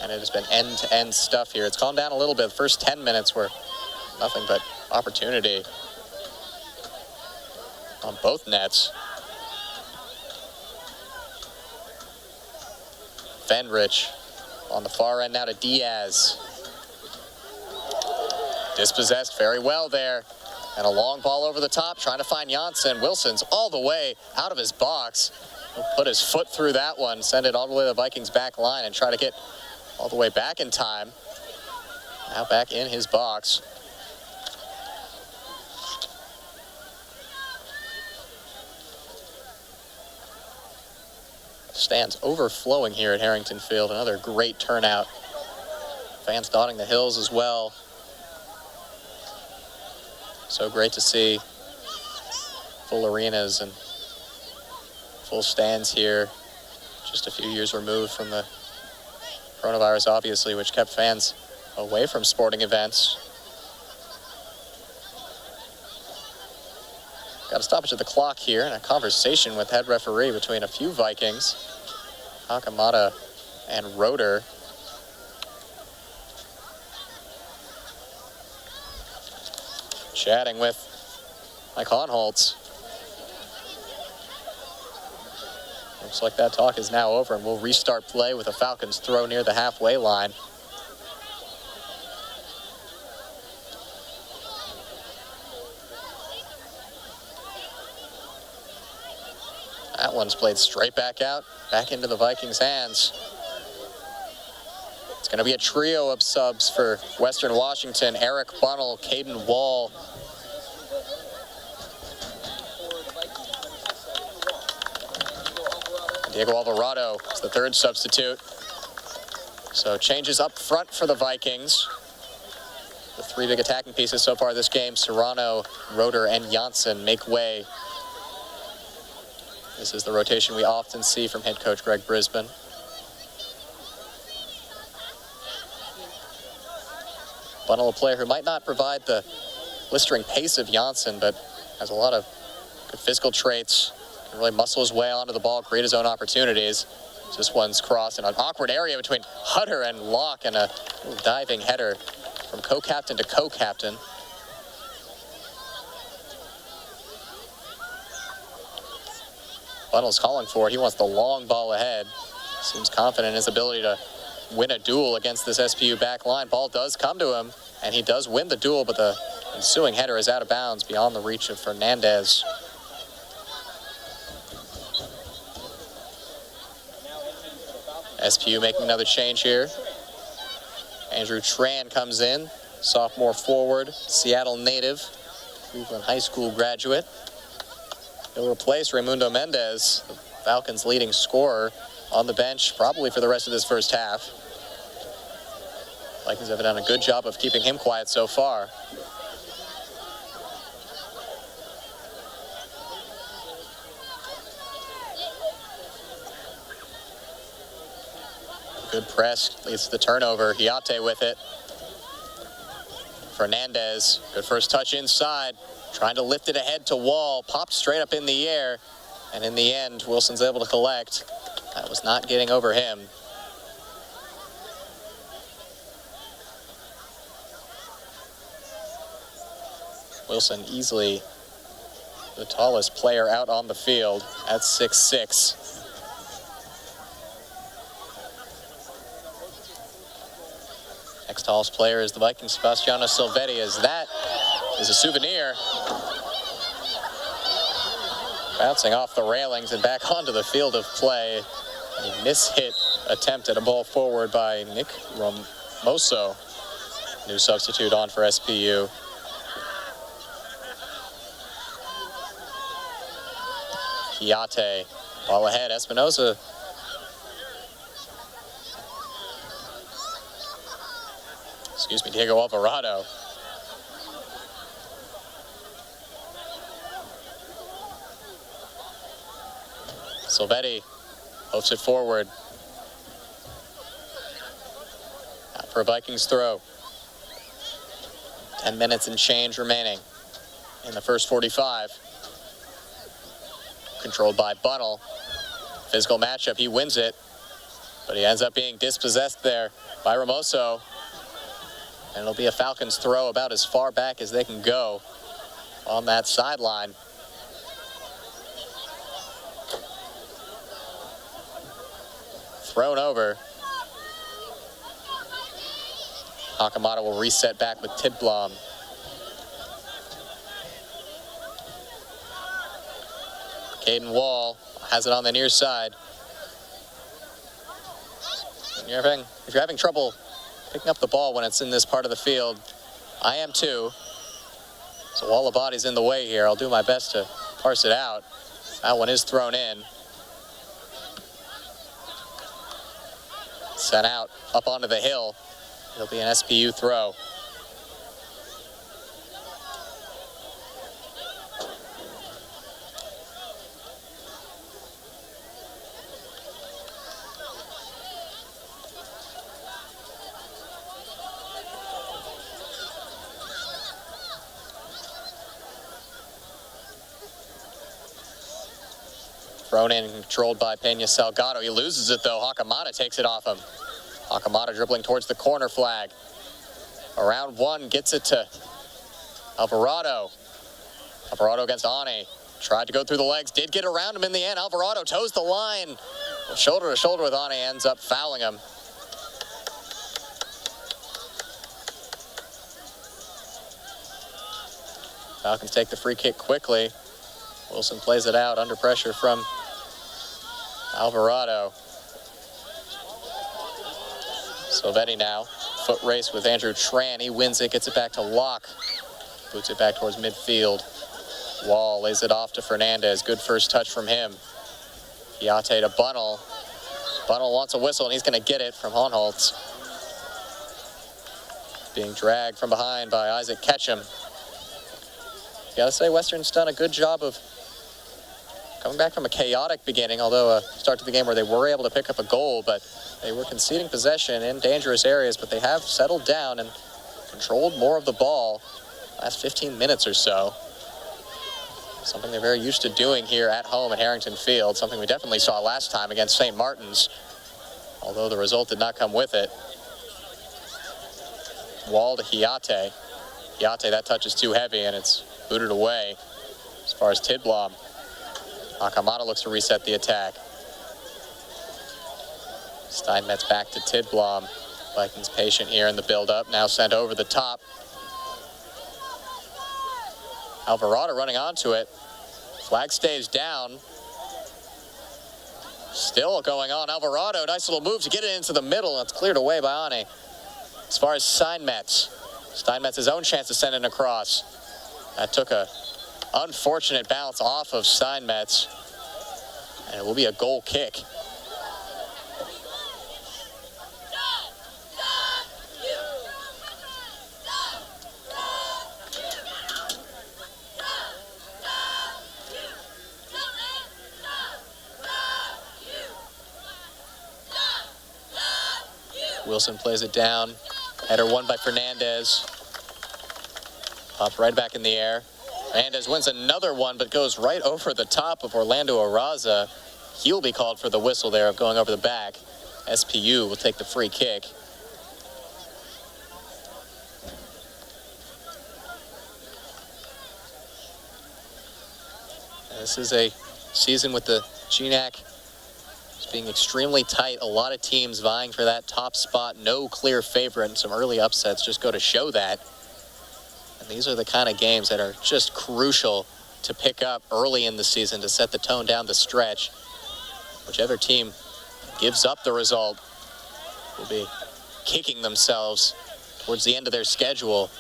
And it has been end-to-end stuff here. It's calmed down a little bit. The first 10 minutes were nothing but opportunity on both nets. Fendrich on the far end now to Diaz. Dispossessed very well there. And a long ball over the top, trying to find Janssen. Wilson's all the way out of his box. He'll put his foot through that one, send it all the way to the Vikings back line and try to get all the way back in time. Now back in his box. Stands overflowing here at Harrington Field. Another great turnout. Fans dotting the hills as well. So great to see full arenas and full stands here. Just a few years removed from the coronavirus, obviously, which kept fans away from sporting events. Got a stoppage of the clock here and a conversation with head referee between a few Vikings, Hakamada and Roeder. Chatting with Mike Honholtz. Looks like that talk is now over, and we'll restart play with a Falcons throw near the halfway line. That one's played straight back out, back into the Vikings' hands. It's going to be a trio of subs for Western Washington. Eric Bunnell, Caden Wall. Diego Alvarado is the third substitute. So changes up front for the Vikings. The three big attacking pieces so far this game, Serrano, Roeder, and Janssen, make way. This is the rotation we often see from head coach Greg Brisbane. Bunnell, a player who might not provide the blistering pace of Janssen, but has a lot of good physical traits. Can really muscle his way onto the ball, create his own opportunities. This one's crossed in an awkward area between Hutter and Locke, and a little diving header from co-captain to co-captain. Bunnell's calling for it. He wants the long ball ahead. Seems confident in his ability to win a duel against this SPU back line. Ball does come to him, and he does win the duel, but the ensuing header is out of bounds beyond the reach of Fernandez. SPU making another change here. Andrew Tran comes in, sophomore forward, Seattle native, Cleveland High School graduate. He'll replace Raimundo Mendez, the Falcons' leading scorer, on the bench probably for the rest of this first half. Vikings have done a good job of keeping him quiet so far. Good press, leads to the turnover. Hiate with it. Fernandez, good first touch inside. Trying to lift it ahead to Wall. Popped straight up in the air. And in the end, Wilson's able to collect. That was not getting over him. Wilson easily the tallest player out on the field at 6'6". Next tallest player is the Vikings' Sebastiano Silvetti, as that is a souvenir. Bouncing off the railings and back onto the field of play. A mishit attempt at a ball forward by Nick Romoso. New substitute on for SPU. Kiate, ball ahead, Espinoza. Excuse me, Diego Alvarado. Silvetti hooks it forward. Out for a Vikings throw. 10 minutes and change remaining in the first 45. Controlled by Bunnell. Physical matchup, he wins it, but he ends up being dispossessed there by Ramoso. And it'll be a Falcons throw about as far back as they can go on that sideline. Thrown over. Hakamata will reset back with Tidblom. Caden Wall has it on the near side. If you're having trouble picking up the ball when it's in this part of the field, I am too. So wall of bodies in the way here. I'll do my best to parse it out. That one is thrown in. Sent out up onto the hill. It'll be an SPU throw. Thrown in and controlled by Pena Salgado. He loses it though. Hakamata takes it off him. Hakamata dribbling towards the corner flag. Around one, gets it to Alvarado. Alvarado against Ane. Tried to go through the legs, did get around him in the end. Alvarado toes the line. Shoulder to shoulder with Ane, ends up fouling him. Falcons take the free kick quickly. Wilson plays it out under pressure from Alvarado. Silvetti now. Foot race with Andrew Tran. He wins it, gets it back to Locke. Boots it back towards midfield. Wall lays it off to Fernandez. Good first touch from him. Kiate to Bunnell. Bunnell wants a whistle, and he's going to get it from Honholtz. Being dragged from behind by Isaac Ketchum. You got to say, Western's done a good job of coming back from a chaotic beginning, although a start to the game where they were able to pick up a goal, but they were conceding possession in dangerous areas, but they have settled down and controlled more of the ball last 15 minutes or so. Something they're very used to doing here at home at Harrington Field, something we definitely saw last time against St. Martin's, although the result did not come with it. Wall to Hiate. Hiate, that touch is too heavy, and it's booted away as far as Tidblom. Hakamata looks to reset the attack. Steinmetz back to Tidblom. Vikings patient here in the build-up, now sent over the top. Alvarado running onto it. Flag stays down. Still going on. Alvarado, nice little move to get it into the middle. That's cleared away by Ane. As far as Steinmetz's own chance to send it across. That took a unfortunate bounce off of Steinmetz. And it will be a goal kick. Wilson plays it down. Header won by Fernandez. Popped right back in the air. Hernandez wins another one, but goes right over the top of Orlando Arraza. He'll be called for the whistle there of going over the back. SPU will take the free kick. This is a season with the GNAC being extremely tight. A lot of teams vying for that top spot. No clear favorite, and some early upsets just go to show that. And these are the kind of games that are just crucial to pick up early in the season to set the tone down the stretch. Whichever team gives up the result will be kicking themselves towards the end of their schedule.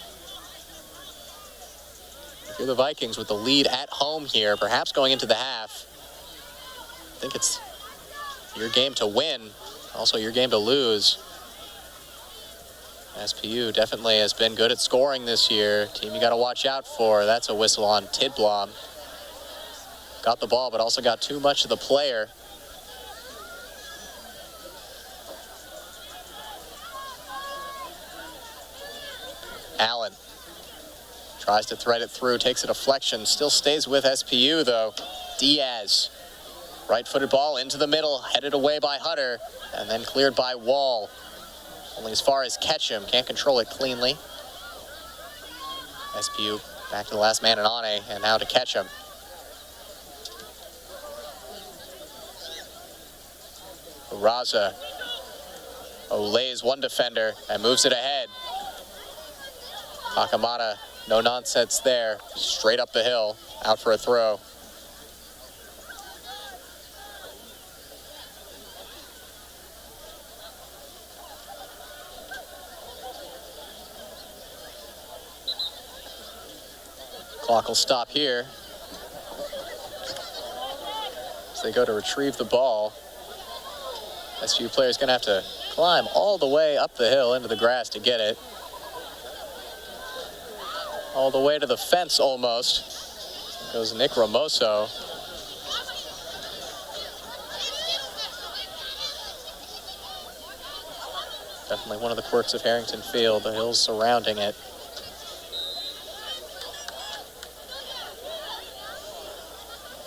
If you're the Vikings with the lead at home here, perhaps going into the half, I think it's your game to win, also your game to lose. SPU definitely has been good at scoring this year. Team you got to watch out for. That's a whistle on Tidblom. Got the ball, but also got too much of the player. Allen tries to thread it through, takes a deflection, still stays with SPU though. Diaz, right-footed ball into the middle, headed away by Hutter, and then cleared by Wall. Only as far as Ketchum, can't control it cleanly. SPU back to the last man in Ane, and now to Ketchum. Raza olays one defender and moves it ahead. Akamada, no nonsense there, straight up the hill, out for a throw. Clock will stop here as they go to retrieve the ball. SU player's gonna have to climb all the way up the hill into the grass to get it. All the way to the fence almost. Goes Nick Ramoso. Definitely one of the quirks of Harrington Field, the hills surrounding it.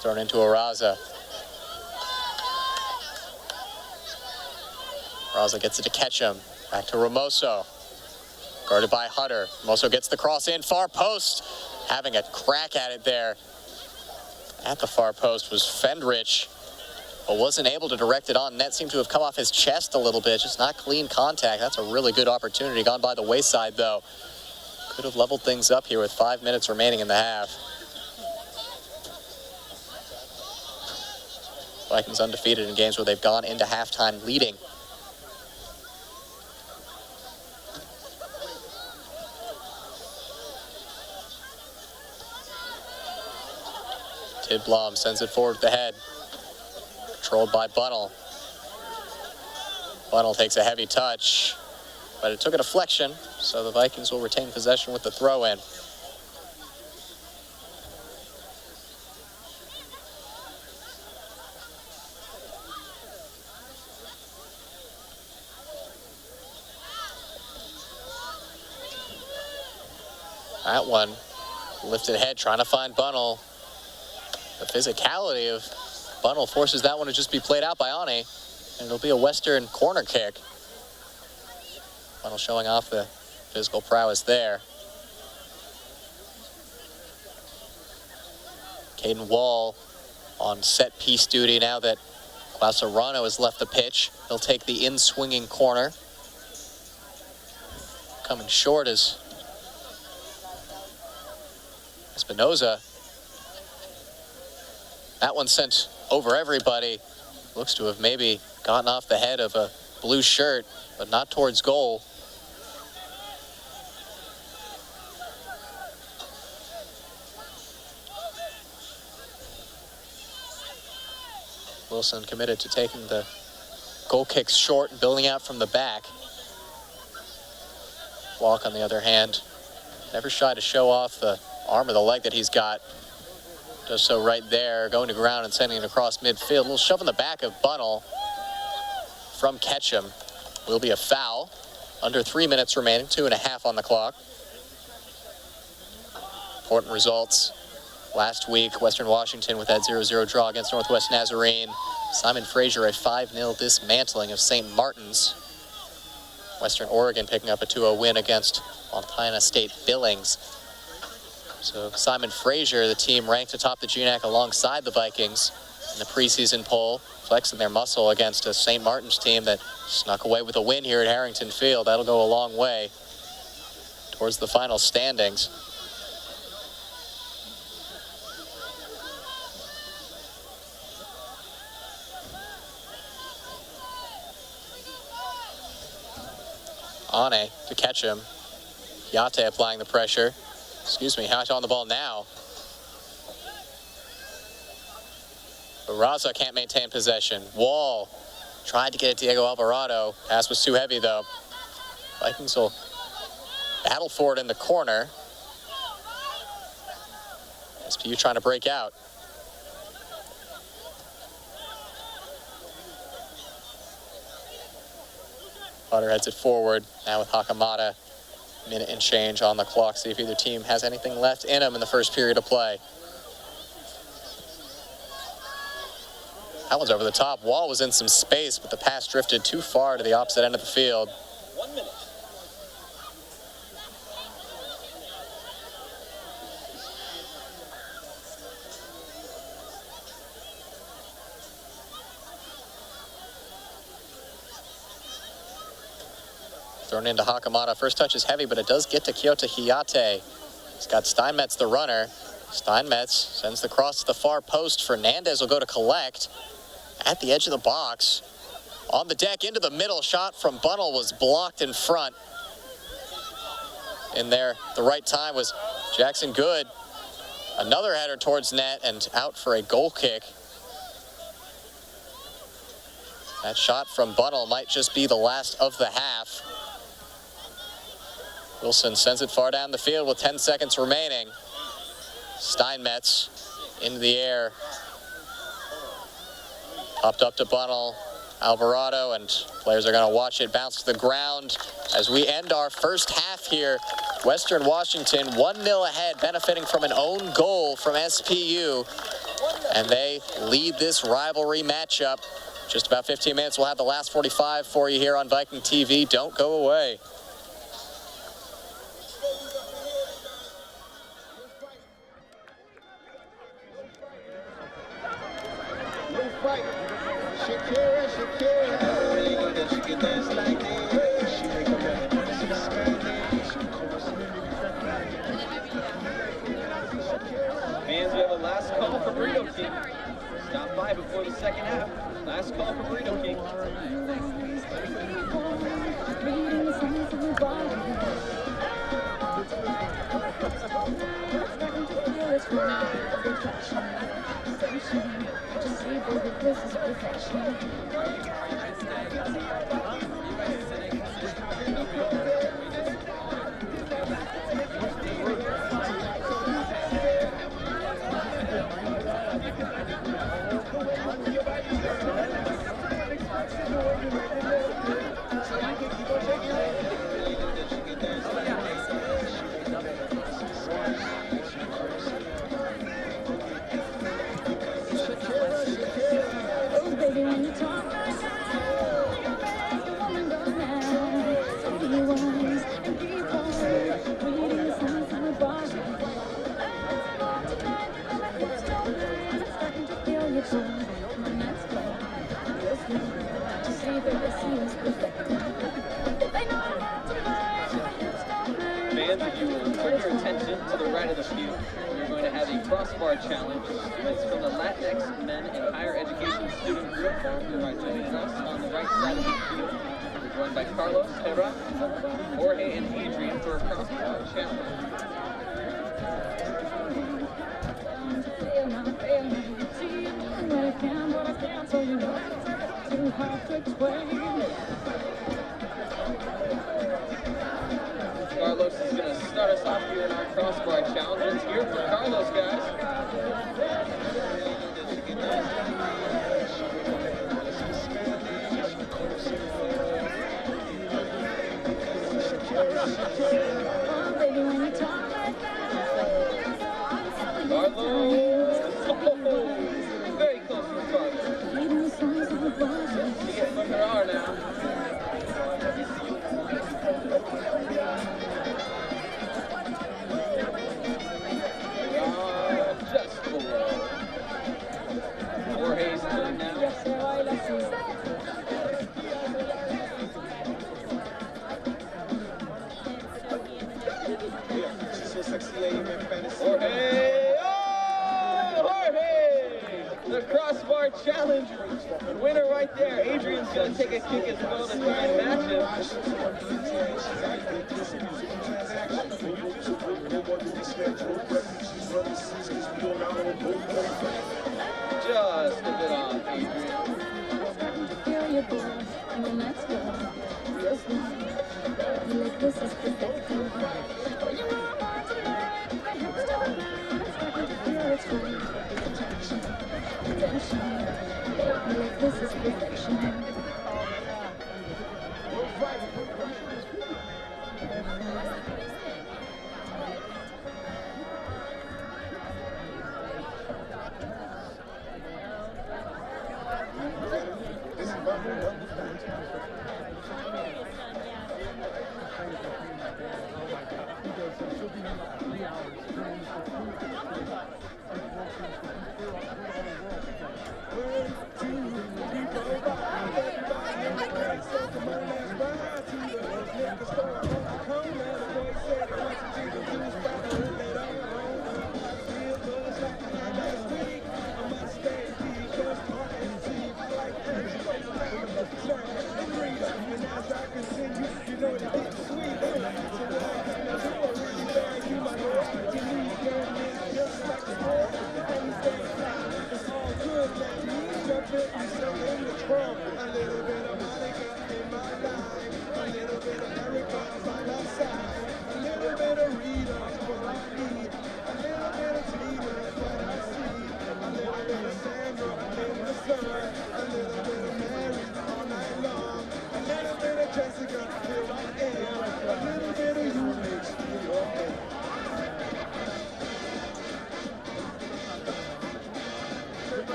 Thrown into Arraza. Arraza gets it to Ketchum. Back to Ramoso. Guarded by Hutter. Ramoso gets the cross in. Far post. Having a crack at it there. At the far post was Fendrich, but wasn't able to direct it on net. Seemed to have come off his chest a little bit. Just not clean contact. That's a really good opportunity. Gone by the wayside, though. Could have leveled things up here with 5 minutes remaining in the half. Vikings undefeated in games where they've gone into halftime leading. Tidblom sends it forward with the head. Controlled by Bunnell. Bunnell takes a heavy touch, but it took a deflection, so the Vikings will retain possession with the throw-in. That one, lifted head, trying to find Bunnell. The physicality of Bunnell forces that one to just be played out by Ane, and it'll be a Western corner kick. Bunnell showing off the physical prowess there. Caden Wall on set piece duty now that Klaus Arano has left the pitch. He'll take the in-swinging corner. Coming short is Espinoza. That one sent over everybody. Looks to have maybe gotten off the head of a blue shirt, but not towards goal. Wilson committed to taking the goal kicks short and building out from the back. Walk, on the other hand, never shy to show off the arm or the leg that he's got. Does so right there, going to ground and sending it across midfield. A little shove in the back of Bunnell from Ketchum. Will be a foul. Under 3 minutes remaining, 2.5 on the clock. Important results last week. Western Washington with that 0-0 draw against Northwest Nazarene. Simon Fraser a 5-0 dismantling of St. Martin's. Western Oregon picking up a 2-0 win against Montana State Billings. So Simon Fraser, the team ranked atop the GNAC alongside the Vikings in the preseason poll, flexing their muscle against a St. Martin's team that snuck away with a win here at Harrington Field. That'll go a long way towards the final standings. Ane to catch him. Yate applying the pressure. Hatch on the ball now. But Raza can't maintain possession. Wall tried to get it Diego Alvarado. Pass was too heavy though. Vikings will battle for it in the corner. SPU trying to break out. Potter heads it forward now with Hakamata. Minute and change on the clock. See if either team has anything left in them in the first period of play. That one's over the top. Wall was in some space, but the pass drifted too far to the opposite end of the field. 1 minute. Thrown into Hakamata. First touch is heavy, but it does get to Kyoto Hiyate. He's got Steinmetz, the runner. Steinmetz sends the cross to the far post. Fernandez will go to collect at the edge of the box. On the deck, into the middle. Shot from Bunnell was blocked in front. In there, the right time was Jackson Good. Another header towards net and out for a goal kick. That shot from Bunnell might just be the last of the half. Wilson sends it far down the field with 10 seconds remaining. Steinmetz into the air. Popped up to Bunnell, Alvarado, and players are going to watch it bounce to the ground as we end our first half here. Western Washington 1-0 ahead, benefiting from an own goal from SPU, and they lead this rivalry matchup. Just about 15 minutes. We'll have the last 45 for you here on Viking TV. Don't go away. Fans, we have a last call for Burrito King. Stop by before the second half. Last call for Burrito King. Fans, if you will turn your attention to the right of the field, we're going to have a crossbar challenge. Students from the Latinx Men in Higher Education student group who are joining us on the right side of the field. We're joined by Carlos, Terra, Jorge, and Adrian for a crossbar challenge. Carlos is going to start us off here in our crossbar challenge. Let's hear it for Carlos, guys. Carlos. Jorge! Oh, Jorge! The crossbar challenge winner right there. Adrian's going to take a kick as well to try and match him. Just a bit off, Adrian. Feel your boy, and let's go. Real slow. Like this is perfect. You know I want to learn. My hips to the ground. It's like I feel it's right. Attention, attention. Like this is perfection.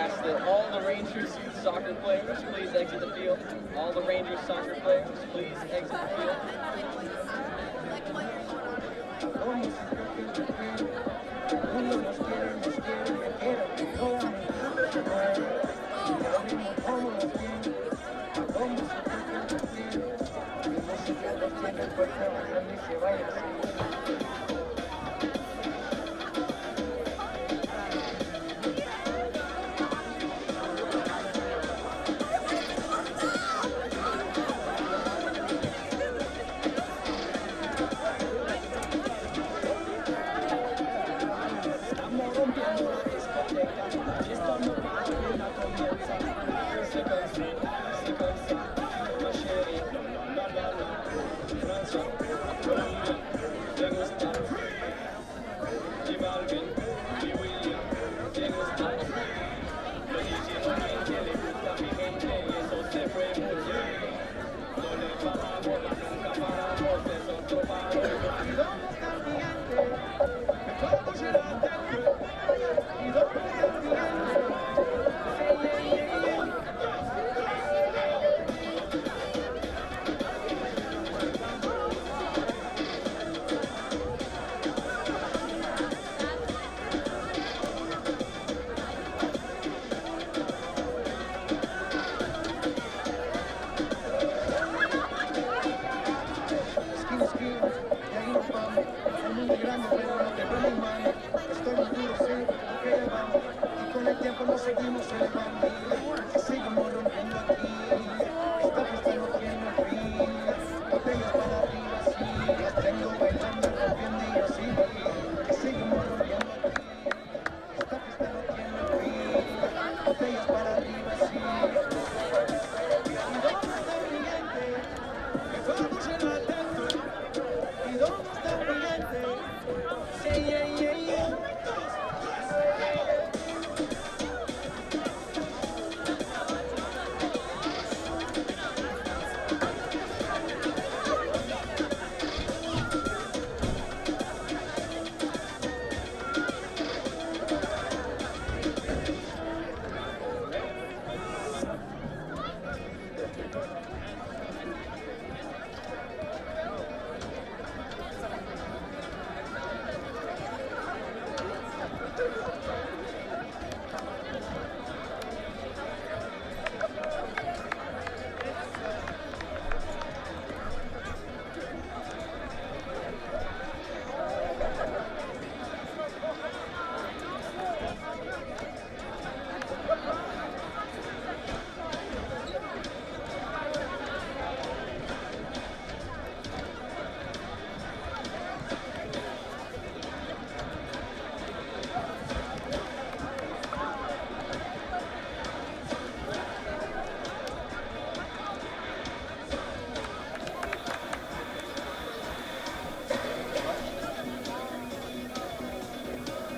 ask that all the Rangers soccer players please exit the field. All the Rangers soccer players please exit the field.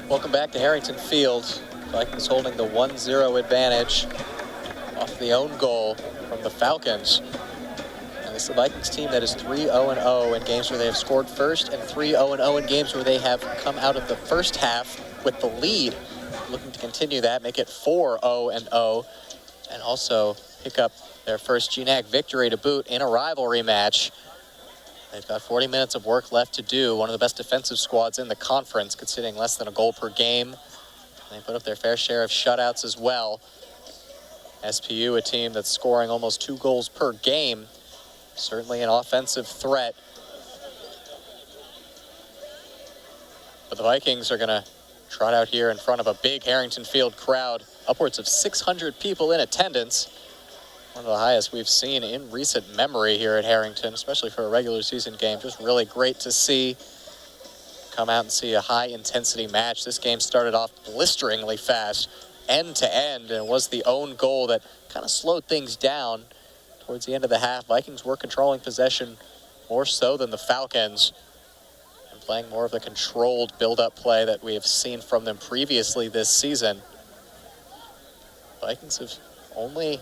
Welcome back to Harrington Field. Vikings holding the 1-0 advantage off the own goal from the Falcons. And this is the Vikings team that is 3-0-0 in games where they have scored first and 3-0-0 in games where they have come out of the first half with the lead. Looking to continue that, make it 4-0-0, and also pick up their first GNAC victory to boot in a rivalry match. They've got 40 minutes of work left to do. One of the best defensive squads in the conference, conceding less than a goal per game. They put up their fair share of shutouts as well. SPU, a team that's scoring almost 2 goals per game. Certainly an offensive threat. But the Vikings are going to trot out here in front of a big Harrington Field crowd. Upwards of 600 people in attendance. One of the highest we've seen in recent memory here at Harrington, especially for a regular season game. Just really great to see. Come out and see a high-intensity match. This game started off blisteringly fast, end to end, and it was the own goal that kind of slowed things down towards the end of the half. Vikings were controlling possession more so than the Falcons, and playing more of the controlled build-up play that we have seen from them previously this season. Vikings have only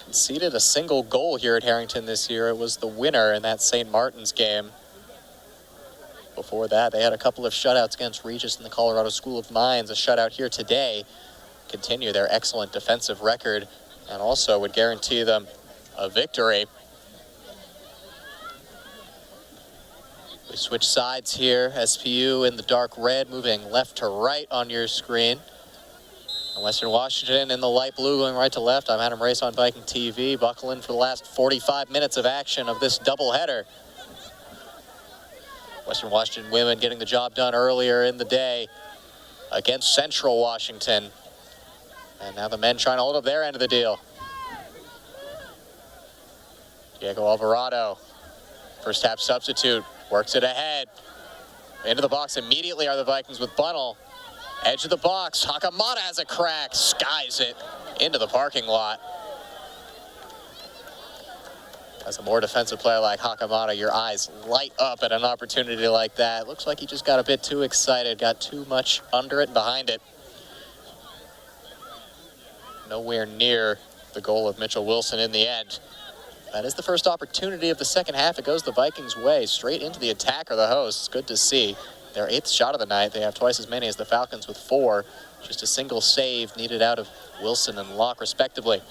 conceded a single goal here at Harrington this year. It was the winner in that St. Martin's game. Before that, they had a couple of shutouts against Regis and the Colorado School of Mines, a shutout here today. continue their excellent defensive record and also would guarantee them a victory. We switch sides here. SPU in the dark red, moving left to right on your screen. And Western Washington in the light blue, going right to left. I'm Adam Race on Viking TV. Buckle in for the last 45 minutes of action of this doubleheader. Western Washington women getting the job done earlier in the day against Central Washington. And now the men trying to hold up their end of the deal. Diego Alvarado, first half substitute, works it ahead. Into the box immediately are the Vikings with Bunnell. Edge of the box, Hakamata has a crack, skies it into the parking lot. As a more defensive player like Hakamata, your eyes light up at an opportunity like that. Looks like he just got a bit too excited, got too much under it and behind it. Nowhere near the goal of Mitchell Wilson in the end. That is the first opportunity of the second half. It goes the Vikings' way, straight into the attack of the hosts. Good to see. Their 8th shot of the night. They have twice as many as the Falcons with 4. Just a single save needed out of Wilson and Locke, respectively.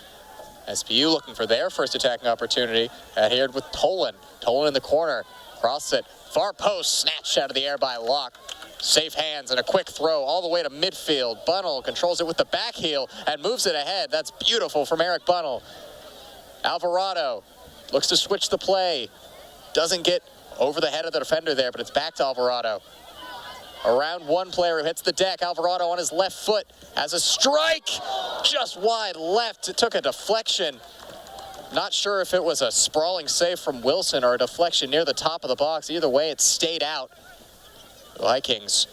SPU looking for their first attacking opportunity. Adhered with Tolan. Tolan in the corner. Cross it. Far post. Snatched out of the air by Locke. Safe hands and a quick throw all the way to midfield. Bunnell controls it with the back heel and moves it ahead. That's beautiful from Eric Bunnell. Alvarado looks to switch the play. Doesn't get over the head of the defender there, but it's back to Alvarado. Around one player who hits the deck. Alvarado on his left foot has a strike. Just wide left. It took a deflection. Not sure if it was a sprawling save from Wilson or a deflection near the top of the box. Either way, it stayed out. The Vikings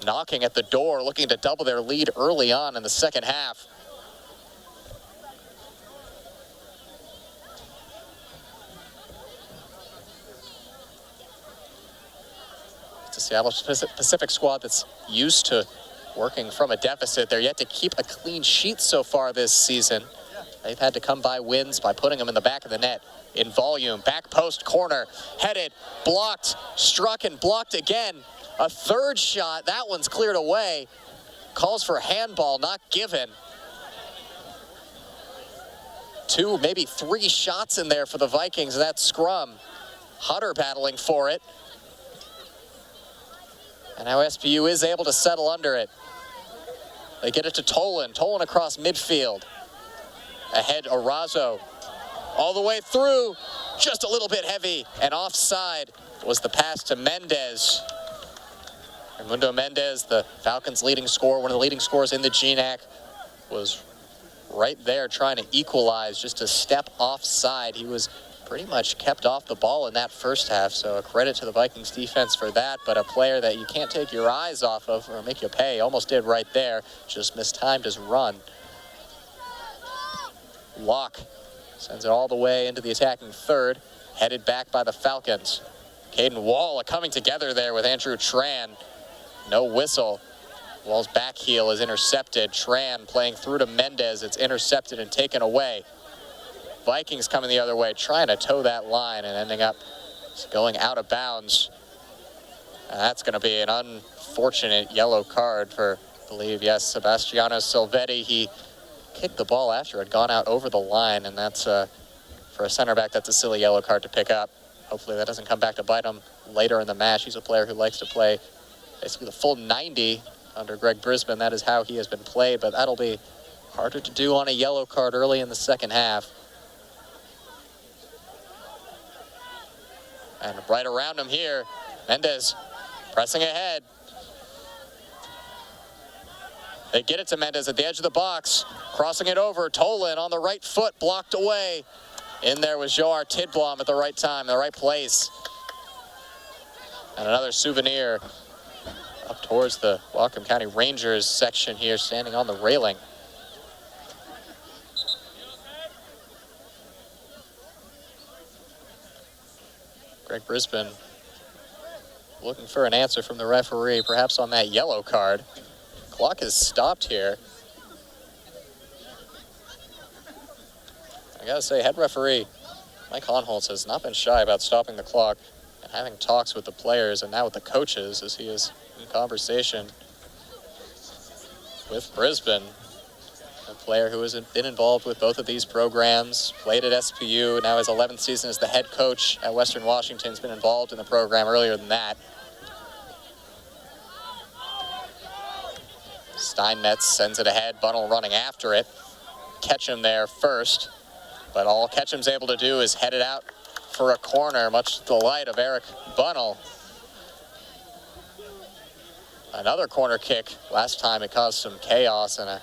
knocking at the door, looking to double their lead early on in the second half. It's a Seattle Pacific squad that's used to working from a deficit. They're yet to keep a clean sheet so far this season. They've had to come by wins by putting them in the back of the net in volume. Back post corner, headed, blocked, struck and blocked again. A third shot, that one's cleared away. Calls for handball, not given. 2, maybe 3 shots in there for the Vikings in that scrum. Hutter battling for it. And now SPU is able to settle under it. They get it to Tolan. Tolan across midfield. Ahead, Arazo. All the way through. Just a little bit heavy. And offside was the pass to Mendez. Raimundo Mendez, the Falcons' leading scorer, one of the leading scorers in the GNAC, was right there trying to equalize, just a step offside. He was pretty much kept off the ball in that first half, so a credit to the Vikings defense for that, but a player that you can't take your eyes off of or make you pay. Almost did right there, just mistimed his run. Locke sends it all the way into the attacking third, headed back by the Falcons. Caden Wall coming together there with Andrew Tran. No whistle. Wall's back heel is intercepted. Tran playing through to Mendez. It's intercepted and taken away. Vikings coming the other way, trying to toe that line and ending up going out of bounds. And that's going to be an unfortunate yellow card for, I believe, yes, Sebastiano Silvetti. He kicked the ball after it had gone out over the line, and that's, for a center back, that's a silly yellow card to pick up. Hopefully that doesn't come back to bite him later in the match. He's a player who likes to play basically the full 90 under Greg Brisbane. That is how he has been played, but that'll be harder to do on a yellow card early in the second half. And right around him here, Mendez pressing ahead. They get it to Mendez at the edge of the box, crossing it over. Tolan on the right foot, blocked away. In there was Joar Tidblom at the right time, the right place. And another souvenir up towards the Whatcom County Rangers section here, standing on the railing. Greg Brisbane looking for an answer from the referee, perhaps on that yellow card. Clock is stopped here. I gotta say, head referee Mike Honholtz has not been shy about stopping the clock and having talks with the players and now with the coaches as he is in conversation with Brisbane. A player who has been involved with both of these programs, played at SPU, now his 11th season as the head coach at Western Washington. Has been involved in the program earlier than that. Steinmetz sends it ahead, Bunnell running after it. Ketchum there first, but all Ketchum's able to do is head it out for a corner, much to the delight of Eric Bunnell. Another corner kick. Last time it caused some chaos and a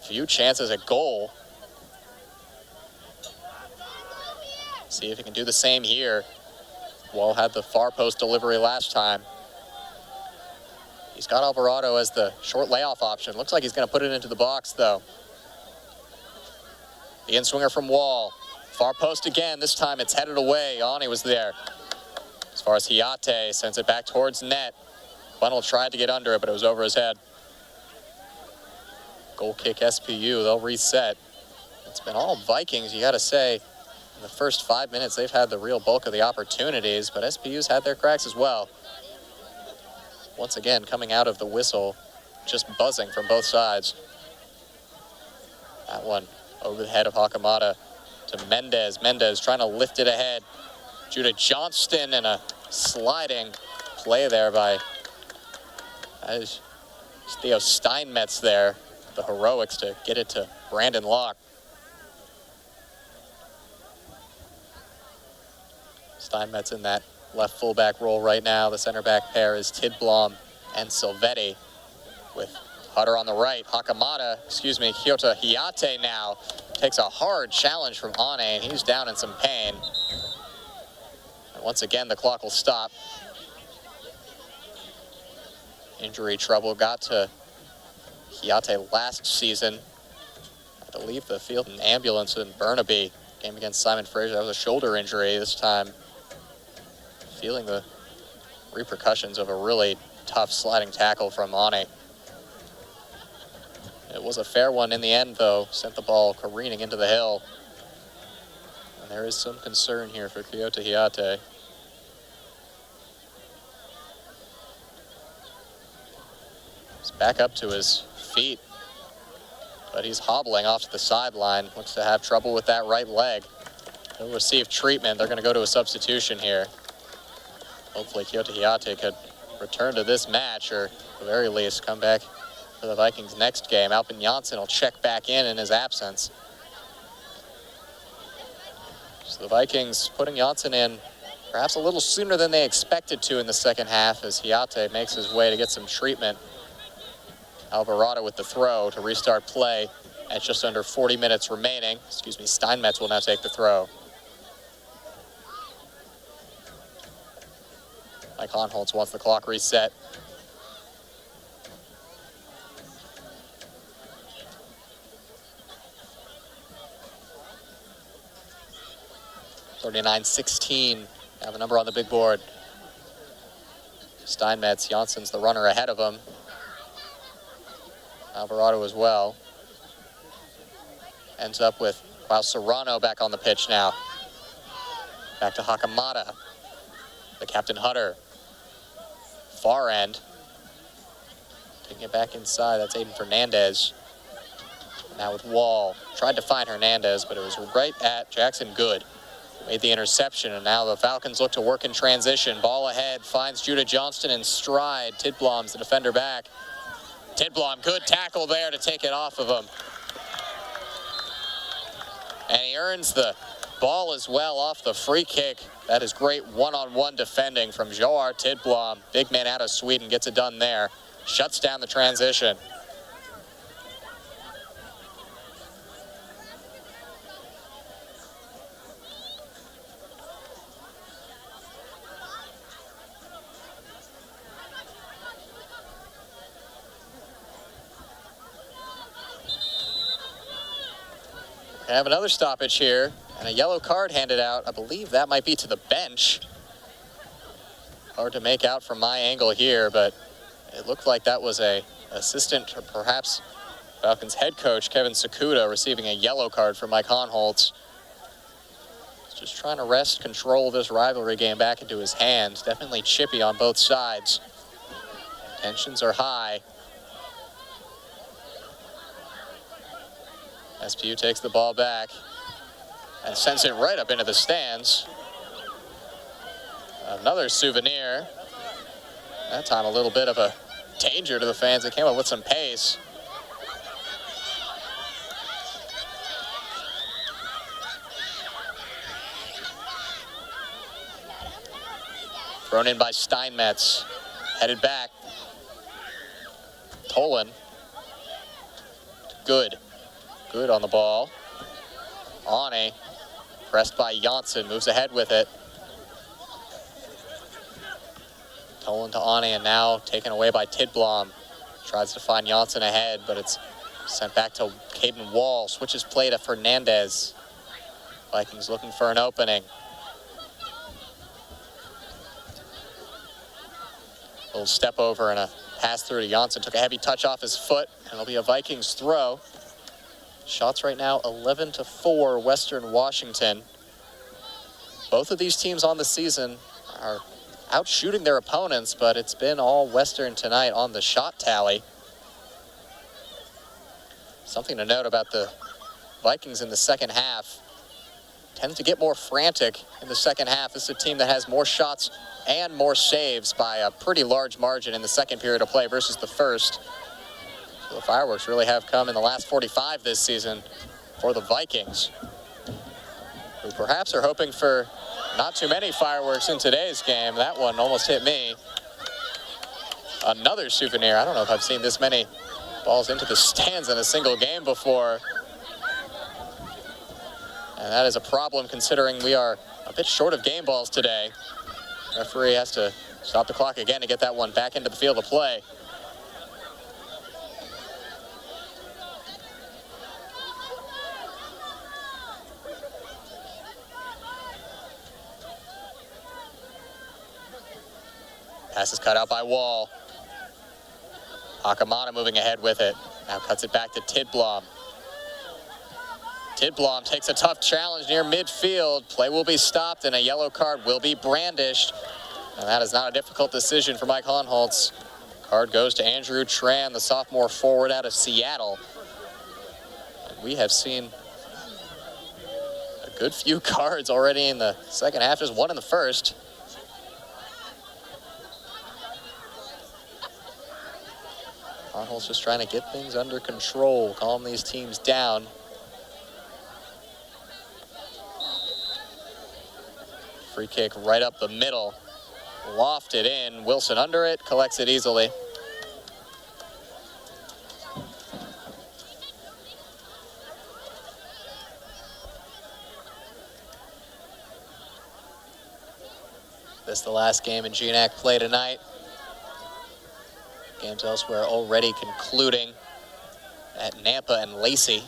few chances at goal. See if he can do the same here. Wall had the far post delivery last time. He's got Alvarado as the short layoff option. Looks like he's going to put it into the box, though. The in-swinger from Wall. Far post again. This time it's headed away. Ani was there. As far as Hiate sends it back towards net. Bunnell tried to get under it, but it was over his head. Goal kick SPU. They'll reset. It's been all Vikings, you got to say. In the first 5 minutes, they've had the real bulk of the opportunities, but SPU's had their cracks as well. Once again, coming out of the whistle, just buzzing from both sides. That one over the head of Hakamada to Mendez. Mendez trying to lift it ahead. Judah Johnston and a sliding play there by Theo Steinmetz there. The heroics to get it to Brandon Locke. Steinmetz in that left fullback role right now. The center back pair is Tidblom and Silvetti with Hutter on the right. Kyoto Hiate now takes a hard challenge from Ane, and he's down in some pain. And once again, the clock will stop. Injury trouble got to Hiate last season. I believe the field and ambulance in Burnaby. Game against Simon Fraser, that was a shoulder injury this time. Feeling the repercussions of a really tough sliding tackle from Ane. It was a fair one in the end, though. Sent the ball careening into the hill. And there is some concern here for Kyoto Hiate. He's back up to his feet, but he's hobbling off to the sideline. Looks to have trouble with that right leg. He'll receive treatment. They're going to go to a substitution here. Hopefully Kyoto Hiate could return to this match, or at the very least come back for the Vikings' next game. Alpin Janssen will check back in his absence. So the Vikings putting Janssen in perhaps a little sooner than they expected to in the second half, as Hiate makes his way to get some treatment. Alvarado with the throw to restart play at just under 40 minutes remaining. Steinmetz will now take the throw. Mike Honholtz wants the clock reset. (39-16). Have a number on the big board. Steinmetz, Janssen's the runner ahead of him. Alvarado as well. Ends up with Serrano back on the pitch now. Back to Hakamada. The captain Hutter. Far end. Taking it back inside. That's Aiden Fernandez. Now with Wall. Tried to find Hernandez, but it was right at Jackson Good. Made the interception, and now the Falcons look to work in transition. Ball ahead. Finds Judah Johnston in stride. Tidblom's the defender back. Tidblom, good tackle there to take it off of him. And he earns the ball as well off the free kick. That is great one-on-one defending from Joar Tidblom. Big man out of Sweden gets it done there. Shuts down the transition. We have another stoppage here, and a yellow card handed out. I believe that might be to the bench. Hard to make out from my angle here, but it looked like that was a assistant, or perhaps Falcons head coach Kevin Sakuda receiving a yellow card from Mike Honholtz. Just trying to wrest control of this rivalry game back into his hands. Definitely chippy on both sides. Tensions are high. SPU takes the ball back and sends it right up into the stands. Another souvenir. That time a little bit of a danger to the fans. They came up with some pace. Thrown in by Steinmetz. Headed back. Tolan. Good. Good on the ball. Ane. Pressed by Janssen. Moves ahead with it. Tolan to Ane, and now taken away by Tidblom. Tries to find Janssen ahead, but it's sent back to Caden Wall. Switches play to Fernandez. Vikings looking for an opening. A little step over and a pass through to Janssen. Took a heavy touch off his foot, and it'll be a Vikings throw. Shots right now 11-4 Western Washington. Both of these teams on the season are out shooting their opponents, but it's been all Western tonight on the shot tally. Something to note about the Vikings in the second half. Tends to get more frantic in the second half. This is a team that has more shots and more saves by a pretty large margin in the second period of play versus the first. So the fireworks really have come in the last 45 this season for the Vikings, who perhaps are hoping for not too many fireworks in today's game. That one almost hit me. Another souvenir. I don't know if I've seen this many balls into the stands in a single game before. And that is a problem considering we are a bit short of game balls today. Referee has to stop the clock again to get that one back into the field of play. Pass is cut out by Wall. Akamana moving ahead with it. Now cuts it back to Tidblom. Tidblom takes a tough challenge near midfield. Play will be stopped and a yellow card will be brandished. And that is not a difficult decision for Mike Hohenholtz. Card goes to Andrew Tran, the sophomore forward out of Seattle. And we have seen a good few cards already in the second half. Just one in the first. Hohenholtz just trying to get things under control, calm these teams down. Free kick right up the middle. Lofted in. Wilson under it, collects it easily. This is the last game in GNAC play tonight. Games elsewhere already concluding at Nampa and Lacey.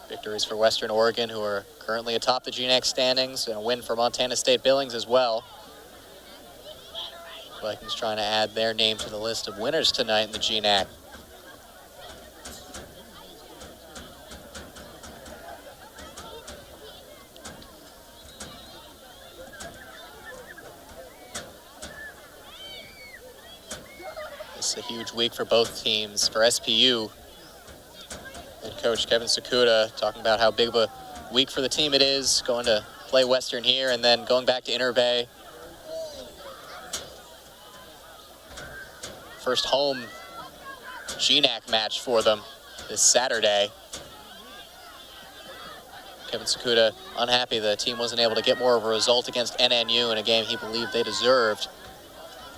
Victories for Western Oregon, who are currently atop the GNAC standings, and a win for Montana State Billings as well. Vikings trying to add their name to the list of winners tonight in the GNAC. This is a huge week for both teams. For SPU, head coach Kevin Sakuda talking about how big of a week for the team it is, going to play Western here and then going back to Inter Bay. First home GNAC match for them this Saturday. Kevin Sakuda unhappy the team wasn't able to get more of a result against NNU in a game he believed they deserved.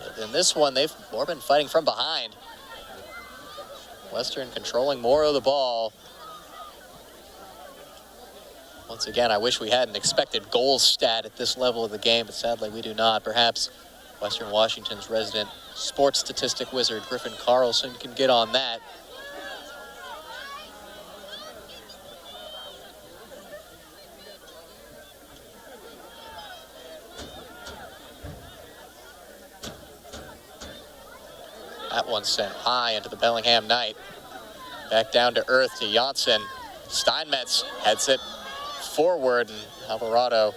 But in this one, they've more been fighting from behind. Western controlling more of the ball. Once again, I wish we had an expected goals stat at this level of the game, but sadly we do not. Perhaps Western Washington's resident sports statistic wizard, Griffin Carlson, can get on that. That one sent high into the Bellingham night. Back down to earth to Janssen. Steinmetz heads it forward, and Alvarado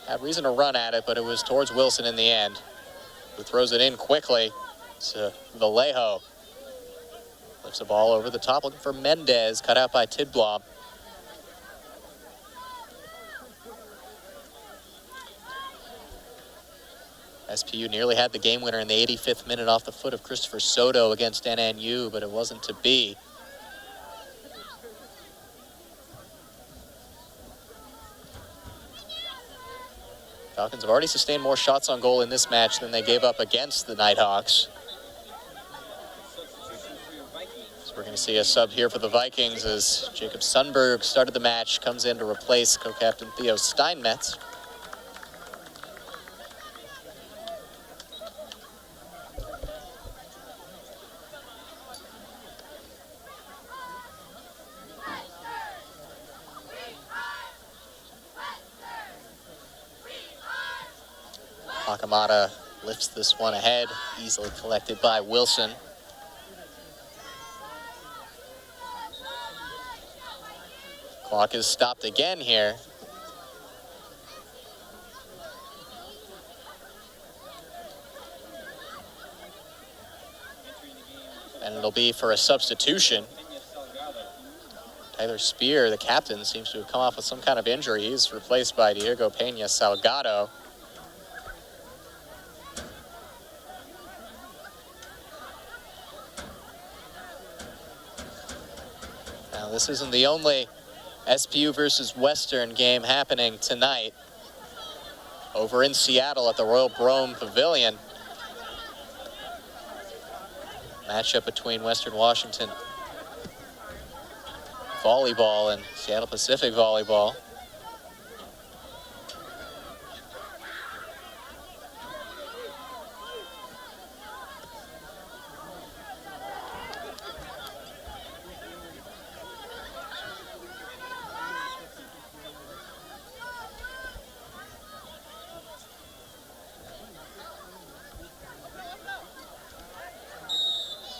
had reason to run at it, but it was towards Wilson in the end, who throws it in quickly to Vallejo. Lifts the ball over the top, looking for Mendez, cut out by Tidblom. SPU nearly had the game winner in the 85th minute off the foot of Christopher Soto against NNU, but it wasn't to be. Falcons have already sustained more shots on goal in this match than they gave up against the Nighthawks. So we're going to see a sub here for the Vikings as Jacob Sundberg started the match, comes in to replace co-captain Theo Steinmetz. Nakamata lifts this one ahead, easily collected by Wilson. Clock is stopped again here. And it'll be for a substitution. Tyler Spear, the captain, seems to have come off with some kind of injury. He's replaced by Diego Peña Salgado. Now, this isn't the only SPU versus Western game happening tonight. Over in Seattle at the Royal Brome Pavilion. Matchup between Western Washington volleyball and Seattle Pacific volleyball.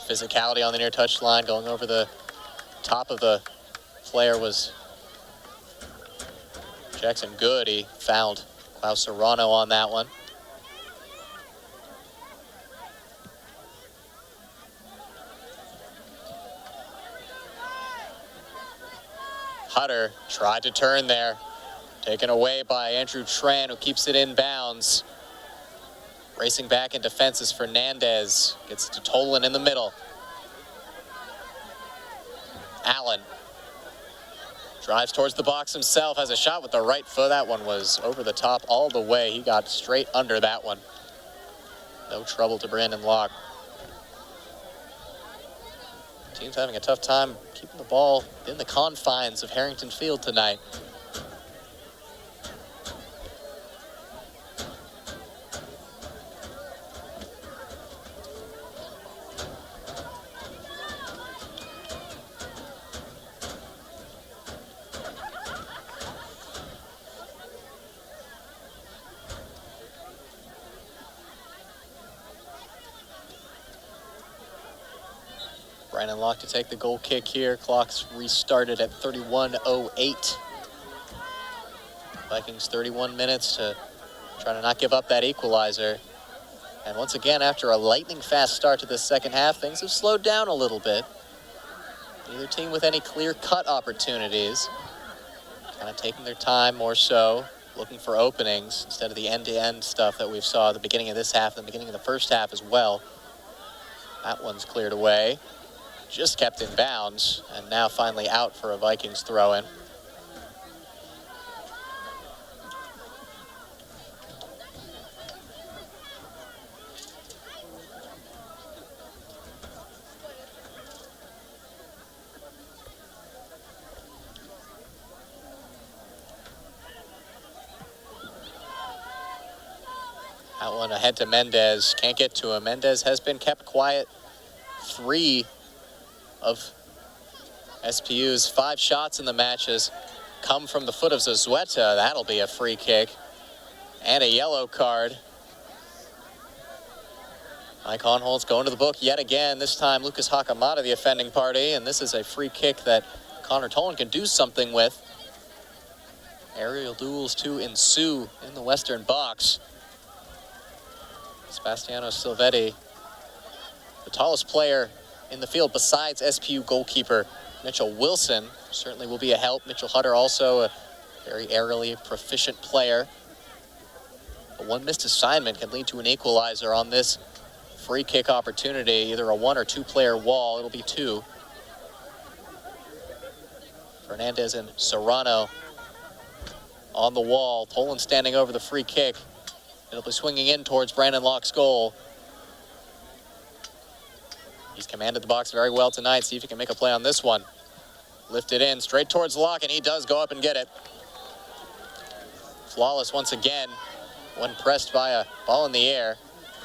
Physicality on the near touch line, going over the top of the player was Jackson Good. He fouled Klaus Serrano on that one. Hutter tried to turn there. Taken away by Andrew Tran, who keeps it in bounds. Racing back in defense is Fernandez. Gets to Tolan in the middle. Allen drives towards the box himself, has a shot with the right foot. That one was over the top all the way. He got straight under that one. No trouble to Brandon Locke. Team's having a tough time keeping the ball in the confines of Harrington Field tonight. Brandon Locke to take the goal kick here. Clock's restarted at 31:08. Vikings 31 minutes to try to not give up that equalizer. And once again, after a lightning fast start to this second half, things have slowed down a little bit. Neither team with any clear-cut opportunities. Kind of taking their time more so, looking for openings instead of the end-to-end stuff that we've saw at the beginning of this half and the beginning of the first half as well. That one's cleared away. Just kept in bounds, and now finally out for a Vikings throw-in. That one ahead to Mendez, can't get to him. Mendez has been kept quiet. 3 of SPU's 5 shots in the match has come from the foot of Zazueta. That'll be a free kick and a yellow card. Mike Honholtz going to the book yet again. This time Lucas Hakamata, the offending party, and this is a free kick that Connor Tolan can do something with. Aerial duels to ensue in the Western box. Sebastiano Silvetti, the tallest player in the field besides SPU goalkeeper Mitchell Wilson. Certainly will be a help. Mitchell Hutter also a very aerially proficient player. But one missed assignment can lead to an equalizer on this free kick opportunity, either a 1 or 2 player wall. It'll be 2. Fernandez and Serrano on the wall. Tolan standing over the free kick. It'll be swinging in towards Brandon Locke's goal. He's commanded the box very well tonight. See if he can make a play on this one. Lift it in straight towards Locke, and he does go up and get it. Flawless once again when pressed by a ball in the air.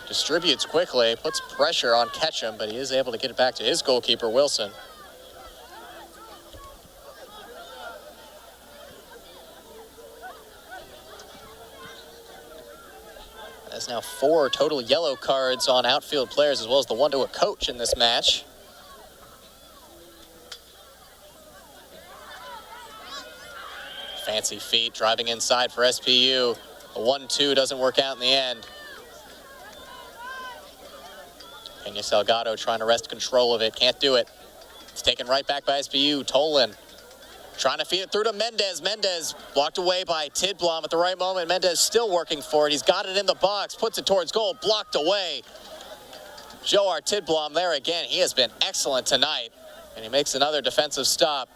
Distributes quickly, puts pressure on Ketchum, but he is able to get it back to his goalkeeper, Wilson. There's now 4 total yellow cards on outfield players, as well as the one to a coach in this match. Fancy feet driving inside for SPU. A 1-2 doesn't work out in the end. Peña Salgado trying to wrest control of it. Can't do it. It's taken right back by SPU. Tolan trying to feed it through to Mendez. Mendez blocked away by Tidblom at the right moment. Mendez still working for it. He's got it in the box. Puts it towards goal. Blocked away. Joar Tidblom there again. He has been excellent tonight. And he makes another defensive stop.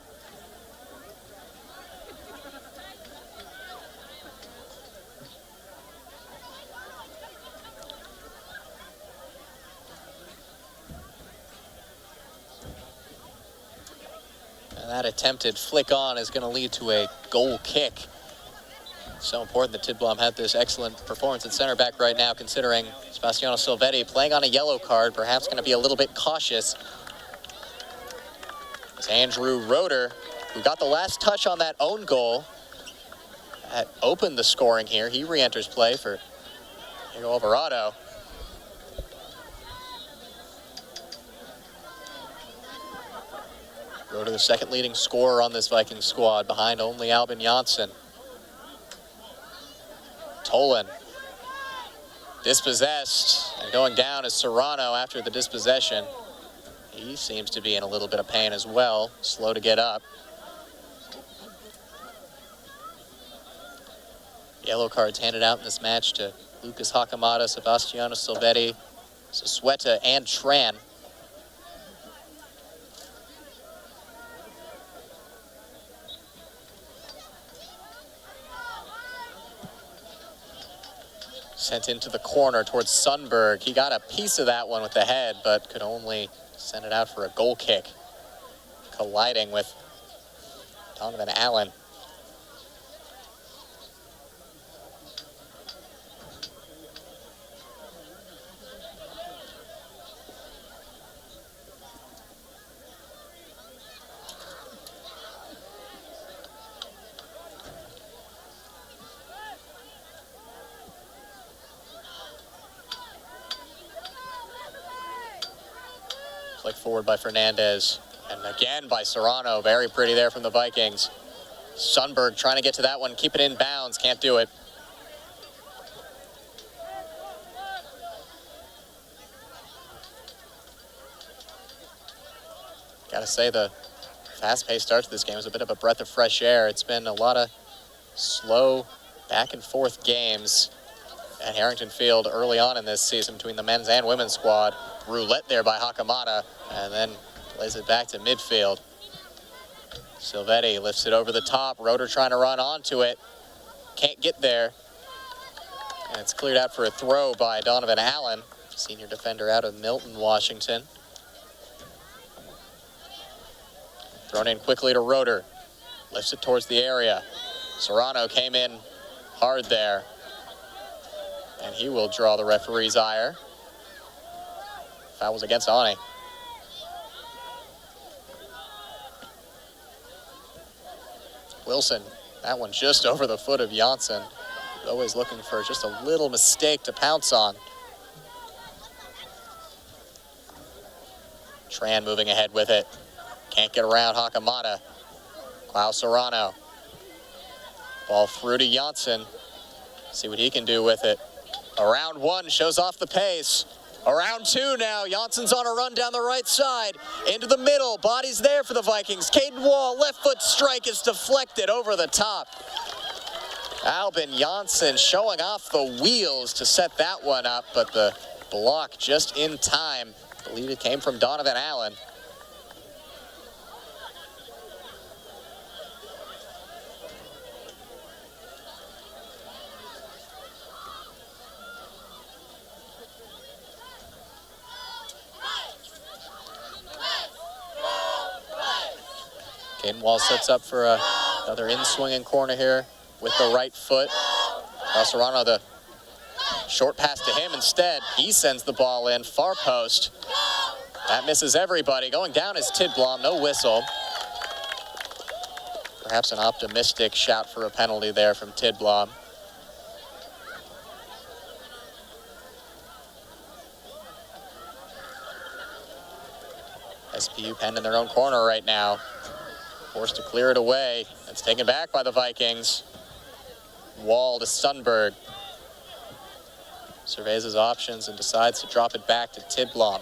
That attempted flick on is going to lead to a goal kick. So important that Tidblom had this excellent performance at center back right now, considering Sebastiano Silvetti playing on a yellow card, perhaps going to be a little bit cautious. It's Andrew Roeder, who got the last touch on that own goal that opened the scoring here. He re-enters play for Diego Alvarado. Roeder, the second leading scorer on this Viking squad, behind only Albin Janssen. Tolan dispossessed, and going down is Serrano after the dispossession. He seems to be in a little bit of pain as well, slow to get up. Yellow cards handed out in this match to Lucas Hakamada, Sebastiano Silvetti, Sasueta, and Tran. Sent into the corner towards Sundberg. He got a piece of that one with the head, but could only send it out for a goal kick. Colliding with Donovan Allen. Flick forward by Fernandez, and again by Serrano. Very pretty there from the Vikings. Sundberg trying to get to that one, keep it in bounds, can't do it. Gotta say, the fast-paced start to this game was a bit of a breath of fresh air. It's been a lot of slow back-and-forth games at Harrington Field early on in this season between the men's and women's squad. Roulette there by Hakamada, and then plays it back to midfield. Silvetti lifts it over the top. Roeder trying to run onto it. Can't get there. And it's cleared out for a throw by Donovan Allen, senior defender out of Milton, Washington. Thrown in quickly to Roeder. Lifts it towards the area. Serrano came in hard there. And he will draw the referee's ire. Foul was against Ani. Wilson, that one just over the foot of Janssen. Always looking for just a little mistake to pounce on. Tran moving ahead with it. Can't get around Hakamada. Klaus Serrano. Ball through to Janssen. See what he can do with it. Around one, shows off the pace. Around two now. Janssen's on a run down the right side. Into the middle. Body's there for the Vikings. Caden Wall, left foot strike is deflected over the top. Albin Janssen showing off the wheels to set that one up, but the block just in time. I believe it came from Donovan Allen. Caden Wall sets up for another in-swinging corner here with the right foot. Serrano, the short pass to him instead. He sends the ball in, far post. That misses everybody. Going down is Tidblom, no whistle. Perhaps an optimistic shout for a penalty there from Tidblom. SPU penned in their own corner right now. Forced to clear it away. It's taken back by the Vikings. Wall to Sundberg. Surveys his options and decides to drop it back to Tidblom.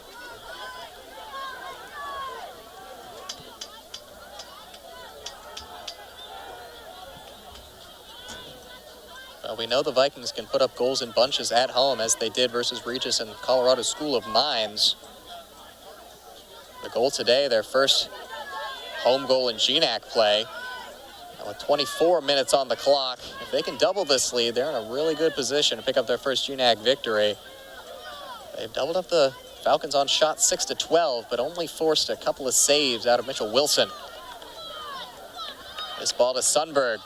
Well, we know the Vikings can put up goals in bunches at home, as they did versus Regis and Colorado School of Mines. The goal today, their first home goal in GNAC play. And with 24 minutes on the clock, if they can double this lead, they're in a really good position to pick up their first GNAC victory. They've doubled up the Falcons on shot 6-12, but only forced a couple of saves out of Mitchell Wilson. This ball to Sundberg.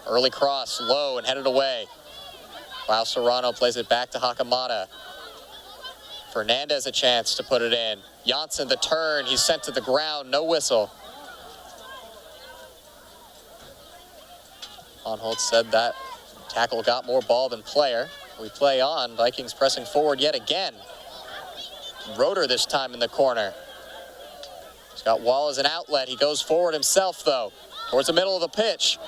Early cross, low and headed away. While Serrano plays it back to Hakamada. Fernandez a chance to put it in. Janssen the turn, he's sent to the ground, no whistle. Onholt said that tackle got more ball than player. We play on, Vikings pressing forward yet again. Roeder this time in the corner. He's got Wall as an outlet, he goes forward himself though, towards the middle of the pitch.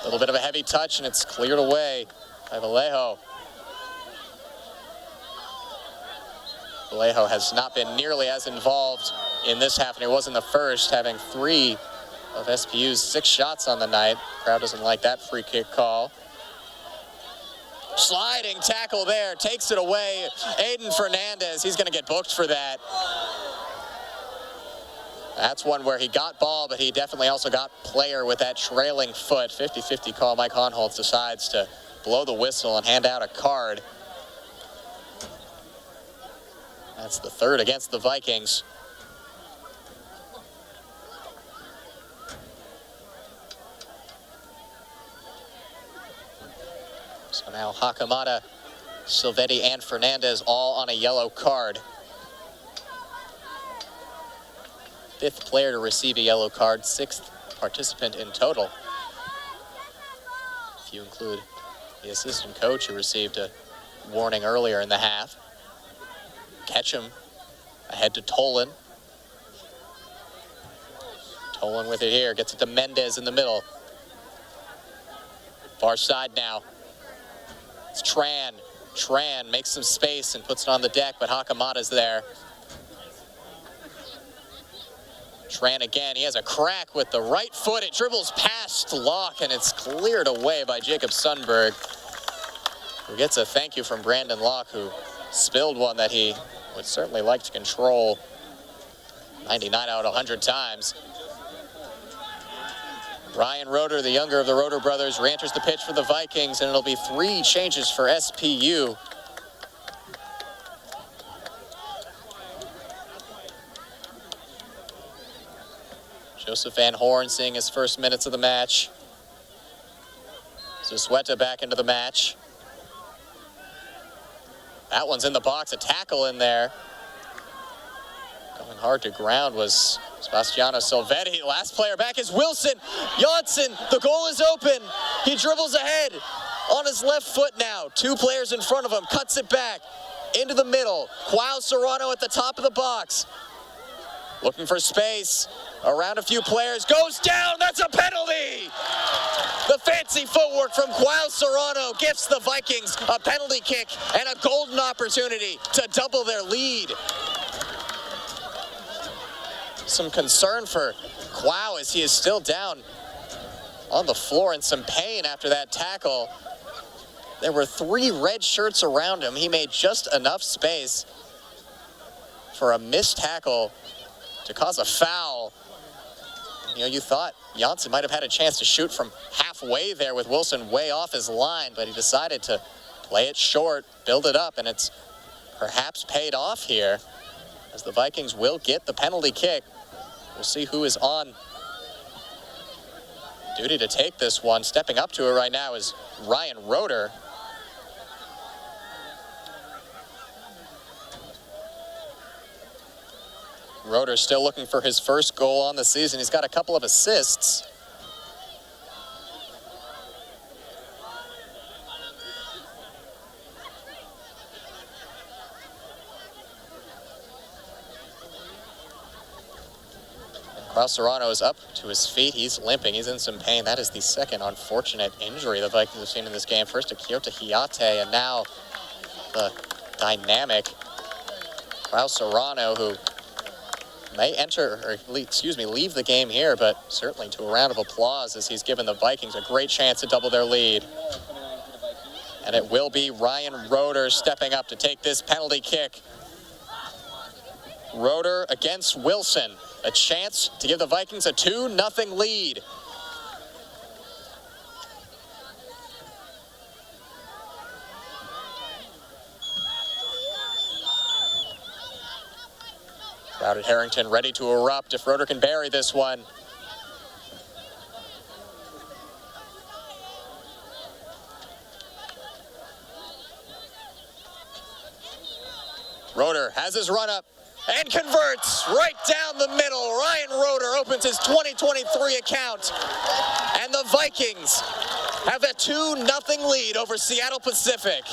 A little bit of a heavy touch and it's cleared away by Vallejo. Vallejo has not been nearly as involved in this half, and he was in the first, having 3 of SPU's 6 shots on the night. Crowd doesn't like that free kick call. Sliding tackle there, takes it away. Aiden Fernandez, he's going to get booked for that. That's one where he got ball, but he definitely also got player with that trailing foot. 50-50 call. Mike Onholt decides to blow the whistle and hand out a card. That's the third against the Vikings. So now Hakamada, Silvetti, and Fernandez all on a yellow card. 5th player to receive a yellow card, 6th participant in total. If you include the assistant coach who received a warning earlier in the half. Ketchum ahead to Tolan. Tolan with it here, gets it to Mendez in the middle. Far side now. It's Tran. Tran makes some space and puts it on the deck, but Hakamada's there. Tran again, he has a crack with the right foot. It dribbles past Locke and it's cleared away by Jacob Sundberg, who gets a thank you from Brandon Locke, who spilled one that he would certainly like to control 99 out of 100 times. Ryan Roeder, the younger of the Roeder brothers, re-enters the pitch for the Vikings, and it'll be 3 changes for SPU. Joseph Van Horn seeing his first minutes of the match. Zuzueta back into the match. That one's in the box, a tackle in there. Going hard to ground was Sebastiano Silvetti. Last player back is Wilson. Janssen, the goal is open. He dribbles ahead on his left foot now. 2 players in front of him, cuts it back into the middle. Joao Serrano at the top of the box. Looking for space, around a few players, goes down, that's a penalty! The fancy footwork from Quao Serrano gifts the Vikings a penalty kick and a golden opportunity to double their lead. Some concern for Quao as he is still down on the floor in some pain after that tackle. There were 3 red shirts around him. He made just enough space for a missed tackle to cause a foul. You know, you thought Janssen might have had a chance to shoot from halfway there with Wilson way off his line, but he decided to play it short, build it up, and it's perhaps paid off here as the Vikings will get the penalty kick. We'll see who is on duty to take this one. Stepping up to it right now is Ryan Roeder. Roeder still looking for his first goal on the season. He's got a couple of assists. Quao Serrano is up to his feet. He's limping. He's in some pain. That is the second unfortunate injury the Vikings have seen in this game. First to Kyoto Hiate, and now the dynamic Quao Serrano, who may leave the game here, but certainly to a round of applause as he's given the Vikings a great chance to double their lead. And it will be Ryan Roeder stepping up to take this penalty kick. Roeder against Wilson. A chance to give the Vikings a 2-0 lead. Crowded Harrington ready to erupt if Roeder can bury this one. Roeder has his run up and converts right down the middle. Ryan Roeder opens his 2023 account. And the Vikings have a 2-0 lead over Seattle Pacific.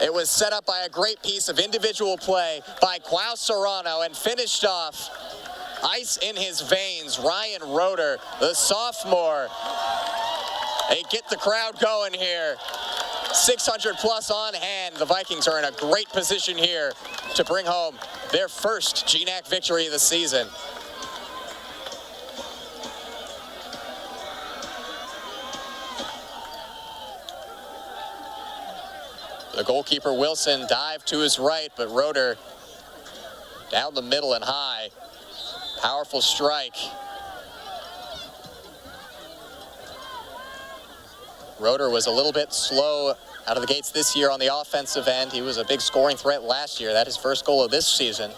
It was set up by a great piece of individual play by Quao Serrano and finished off, ice in his veins, Ryan Roeder, the sophomore. They get the crowd going here. 600 plus on hand. The Vikings are in a great position here to bring home their first GNAC victory of the season. The goalkeeper Wilson dived to his right, but Roeder down the middle and high. Powerful strike. Roeder was a little bit slow out of the gates this year on the offensive end. He was a big scoring threat last year. That is his first goal of this season.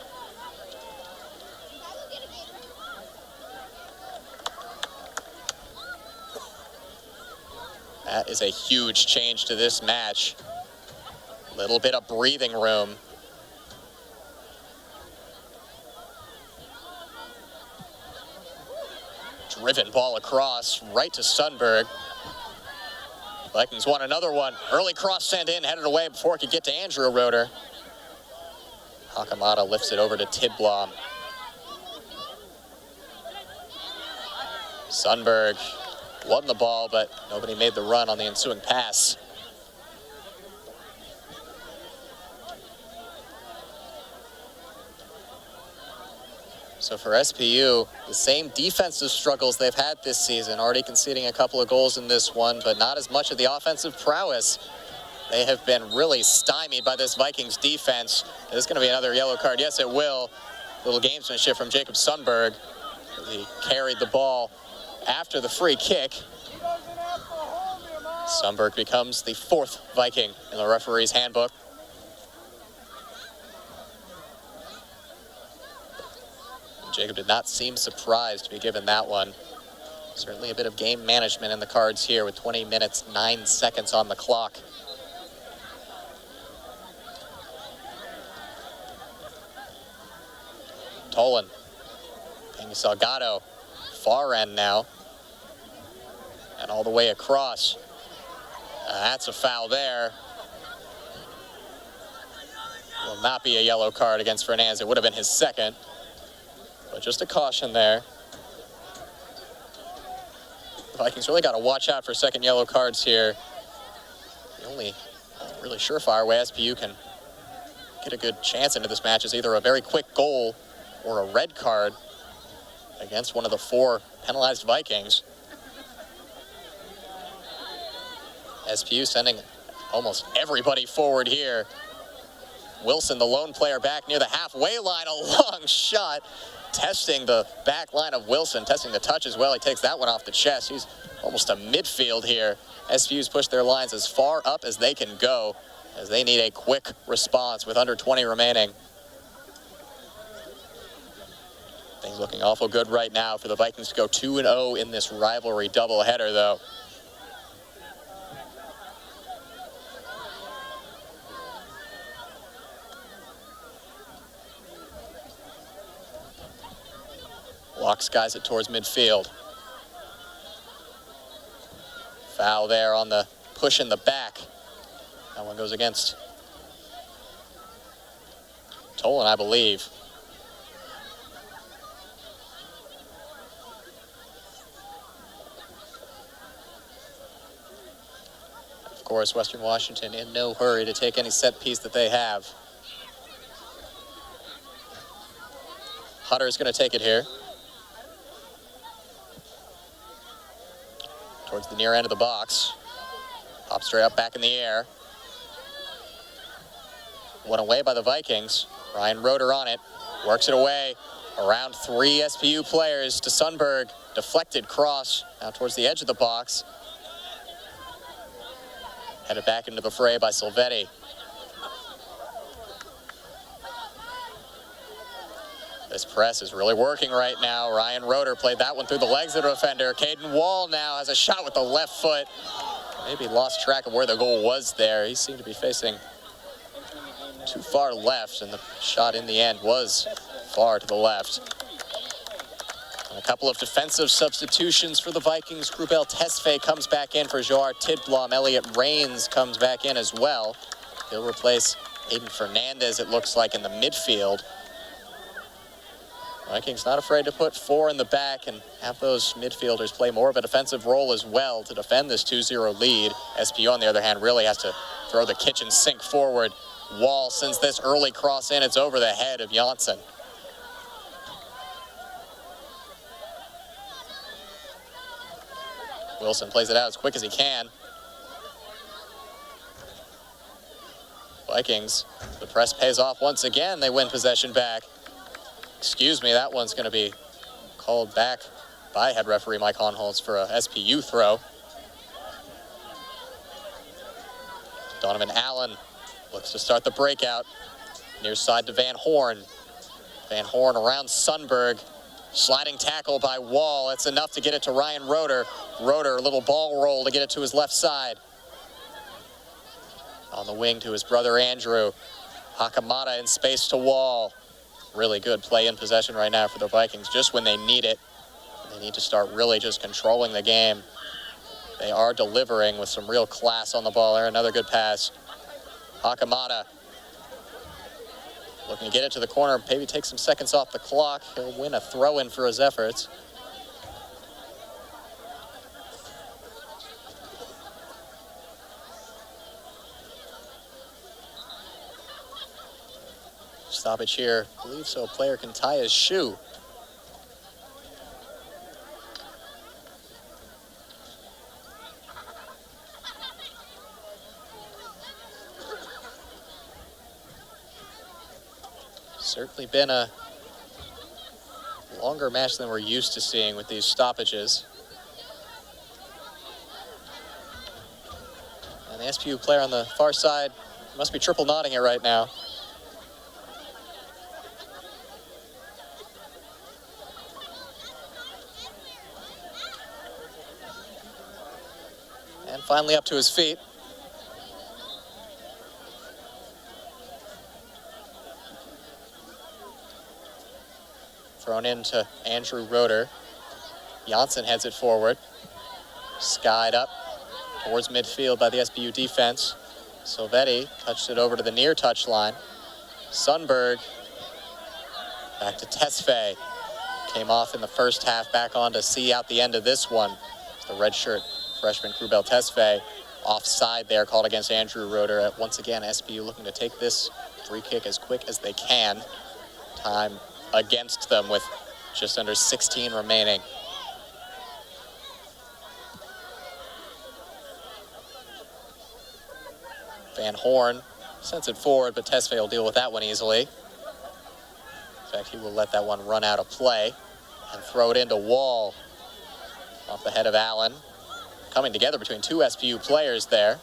That is a huge change to this match. Little bit of breathing room. Driven ball across, right to Sundberg. Vikings won another one. Early cross sent in, headed away before it could get to Andrew Roeder. Hakamada lifts it over to Tidblom. Sundberg won the ball, but nobody made the run on the ensuing pass. So for SPU, the same defensive struggles they've had this season, already conceding a couple of goals in this one, but not as much of the offensive prowess. They have been really stymied by this Vikings defense. Is going to be another yellow card. Yes, it will. Little gamesmanship from Jacob Sundberg. He carried the ball after the free kick. Sundberg becomes the 4th Viking in the referee's handbook. Jacob did not seem surprised to be given that one. Certainly a bit of game management in the cards here with 20 minutes, 9 seconds on the clock. Tolan. Peña Salgado, far end now. And all the way across. That's a foul there. Will not be a yellow card against Fernandez. It would have been his second. But just a caution there. The Vikings really got to watch out for second yellow cards here. The only really surefire way SPU can get a good chance into this match is either a very quick goal or a red card against one of the 4 penalized Vikings. SPU sending almost everybody forward here. Wilson, the lone player, back near the halfway line, a long shot. Testing the back line of Wilson, testing the touch as well. He takes that one off the chest. He's almost to midfield here. SPU's pushed their lines as far up as they can go, as they need a quick response with under 20 remaining. Things looking awful good right now for the Vikings to go 2-0 in this rivalry doubleheader, though. Block skies it towards midfield. Foul there on the push in the back. That one goes against Tolan, I believe. Of course, Western Washington in no hurry to take any set piece that they have. Hutter's going to take it here. Towards the near end of the box. Pops straight up back in the air. One away by the Vikings. Ryan Roeder on it. Works it away. Around 3 SPU players to Sundberg. Deflected cross. Now towards the edge of the box. Headed back into the fray by Silvetti. This press is really working right now. Ryan Roeder played that one through the legs of the defender. Caden Wall now has a shot with the left foot. Maybe lost track of where the goal was there. He seemed to be facing too far left, and the shot in the end was far to the left. And a couple of defensive substitutions for the Vikings. Grubel Tesfaye comes back in for Joar Tidblom. Elliot Rains comes back in as well. He'll replace Aiden Fernandez, it looks like, in the midfield. Vikings not afraid to put 4 in the back and have those midfielders play more of a defensive role as well to defend this 2-0 lead. SPU, on the other hand, really has to throw the kitchen sink forward. Wall sends this early cross in. It's over the head of Janssen. Wilson plays it out as quick as he can. Vikings, the press pays off once again. They win possession back. Excuse me, that one's going to be called back by head referee Mike Honholz for a SPU throw. Donovan Allen looks to start the breakout. Near side to Van Horn. Van Horn around Sundberg. Sliding tackle by Wall. That's enough to get it to Ryan Roeder. Roeder, a little ball roll to get it to his left side. On the wing to his brother Andrew. Hakamada in space to Wall. Really good play in possession right now for the Vikings, just when they need it. They need to start really just controlling the game. They are delivering with some real class on the ball there. Another good pass. Hakamada looking to get it to the corner, maybe take some seconds off the clock. He'll win a throw-in for his efforts. Stoppage here. I believe so. A player can tie his shoe. Certainly been a longer match than we're used to seeing with these stoppages. And the SPU player on the far side must be triple knotting it right now. And finally up to his feet. Thrown into Andrew Roeder. Janssen heads it forward. Skied up towards midfield by the SBU defense. Silvetti touched it over to the near touchline. Sundberg back to Tesfaye. Came off in the first half, back on to see out the end of this one. The redshirt freshman Krubel Tesfaye offside there, called against Andrew Roeder. Once again, SPU looking to take this free kick as quick as they can. Time against them with just under 16 remaining. Van Horn sends it forward, but Tesfaye will deal with that one easily. In fact, he will let that one run out of play and throw it into Wall. Off the head of Allen. Coming together between two SPU players there.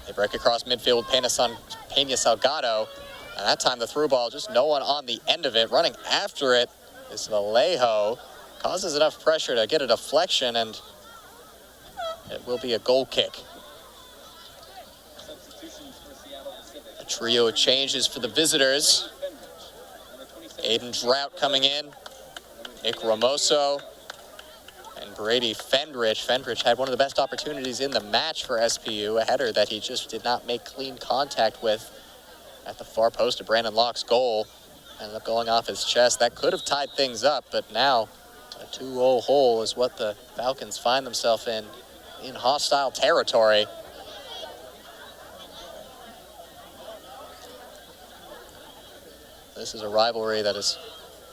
They break across midfield, Peña Salgado. And that time the through ball, just no one on the end of it. Running after it is Vallejo. Causes enough pressure to get a deflection, and it will be a goal kick. A trio of changes for the visitors. Aiden Drought coming in. Nick Ramoso and Brady Fendrich. Fendrich had one of the best opportunities in the match for SPU, a header that he just did not make clean contact with at the far post of Brandon Locke's goal. Ended up going off his chest. That could have tied things up, but now a 2-0 hole is what the Falcons find themselves in hostile territory. This is a rivalry that has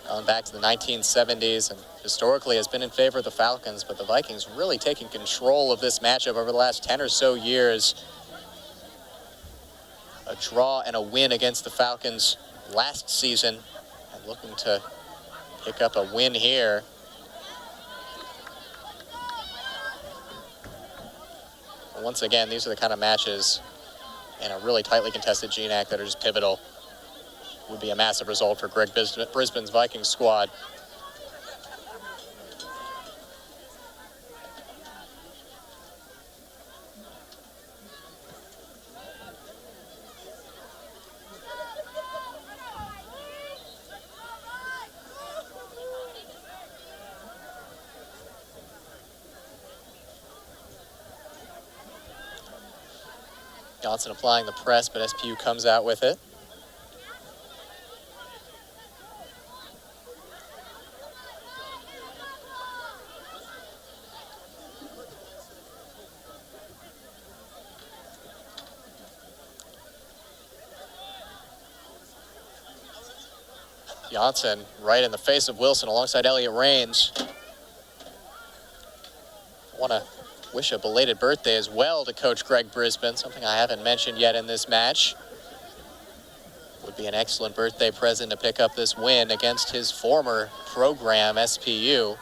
gone back to the 1970s and historically has been in favor of the Falcons, but the Vikings really taking control of this matchup over the last 10 or so years. A draw and a win against the Falcons last season, and looking to pick up a win here. Once again, these are the kind of matches in a really tightly contested GNAC that are just pivotal. Would be a massive result for Greg Brisbane's Vikings squad. Johnson applying the press, but SPU comes out with it. Johnson right in the face of Wilson alongside Elliott Rains. I want to wish a belated birthday as well to Coach Greg Brisbane, something I haven't mentioned yet in this match. Would be an excellent birthday present to pick up this win against his former program, SPU.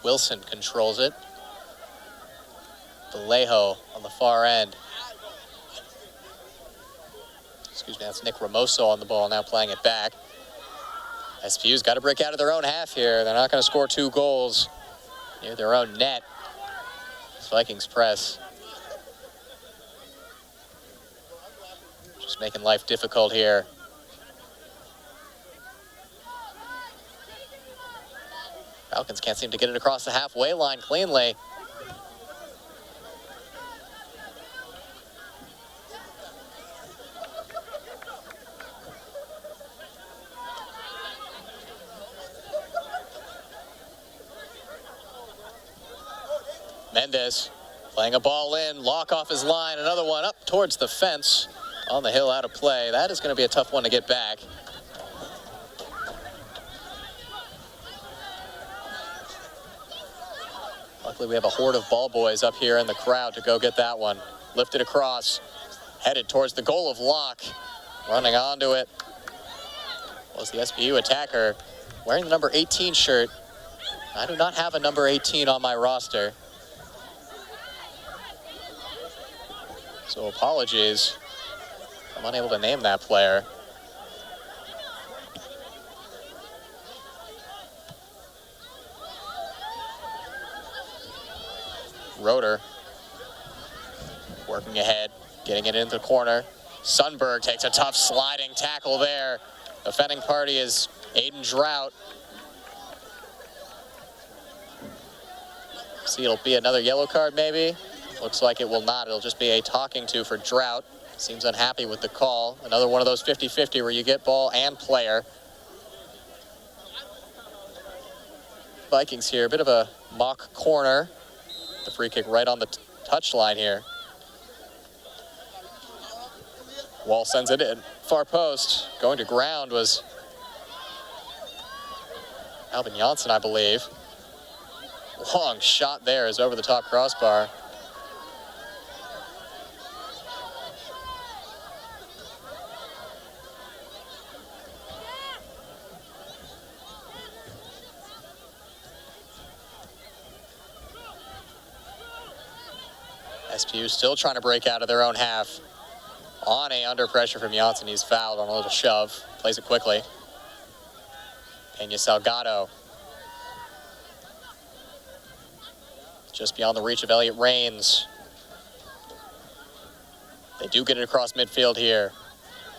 Wilson controls it. Vallejo on the far end. Excuse me, that's Nick Ramoso on the ball, now playing it back. SPU's got to break out of their own half here. They're not going to score 2 goals near their own net. This Vikings press just making life difficult here. Falcons can't seem to get it across the halfway line cleanly. Mendez playing a ball in, Locke off his line, another one up towards the fence on the hill, out of play. That is going to be a tough one to get back. Luckily, we have a horde of ball boys up here in the crowd to go get that one. Lifted across, headed towards the goal of Locke. Running onto it was the SPU attacker wearing the number 18 shirt. I do not have a number 18 on my roster, so apologies. I'm unable to name that player. Roeder working ahead, getting it into the corner. Sundberg takes a tough sliding tackle there. Offending party is Aiden Drought. See, it'll be another yellow card maybe. Looks like it will not. It'll just be a talking to for Drought. Seems unhappy with the call. Another one of those 50-50 where you get ball and player. Vikings here, a bit of a mock corner. The free kick right on the touchline here. Wall sends it in. Far post. Going to ground was Alvin Janssen, I believe. Long shot there is over the top crossbar. SPU still trying to break out of their own half. Ane under pressure from Janssen. He's fouled on a little shove. Plays it quickly. Peña Salgado. Just beyond the reach of Elliott Rains. They do get it across midfield here.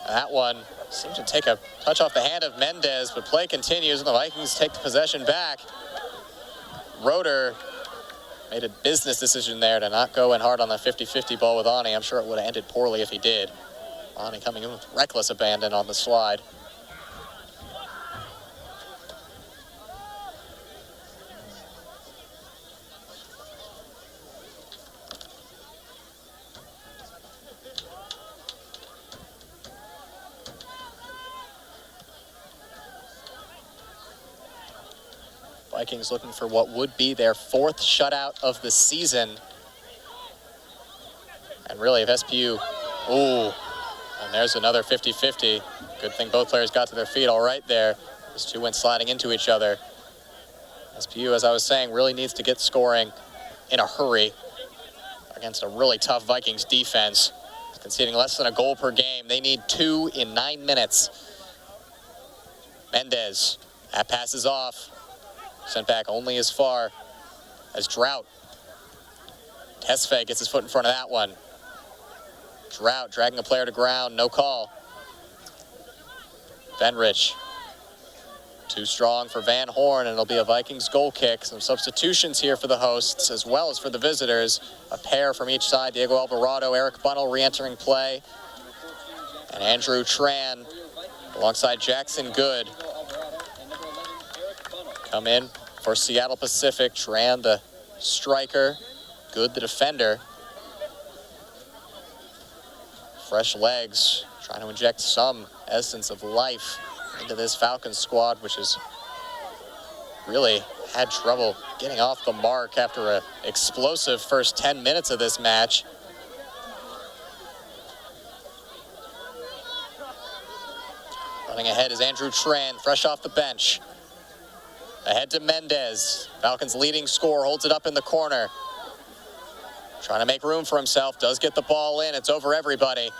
That one seems to take a touch off the hand of Mendez, but play continues and the Vikings take the possession back. Roeder made a business decision there to not go in hard on the 50-50 ball with Ane. I'm sure it would have ended poorly if he did. Ane coming in with reckless abandon on the slide. Vikings looking for what would be their 4th shutout of the season. And really, if SPU, and there's another 50-50. Good thing both players got to their feet all right there. Those two went sliding into each other. SPU, as I was saying, really needs to get scoring in a hurry against a really tough Vikings defense. Conceding less than a goal per game. They need 2 in 9 minutes. Mendez, that passes off. Sent back only as far as Drought. Tesfaye gets his foot in front of that one. Drought dragging a player to ground, no call. Benrich. Too strong for Van Horn, and it'll be a Vikings goal kick. Some substitutions here for the hosts as well as for the visitors. A pair from each side. Diego Alvarado, Eric Bunnell re-entering play. And Andrew Tran alongside Jackson Good. Come in for Seattle Pacific. Tran, the striker. Good, the defender. Fresh legs, trying to inject some essence of life into this Falcons squad, which has really had trouble getting off the mark after an explosive first 10 minutes of this match. Running ahead is Andrew Tran, fresh off the bench. Ahead to Mendez. Falcons leading scorer, holds it up in the corner. Trying to make room for himself, does get the ball in. It's over everybody.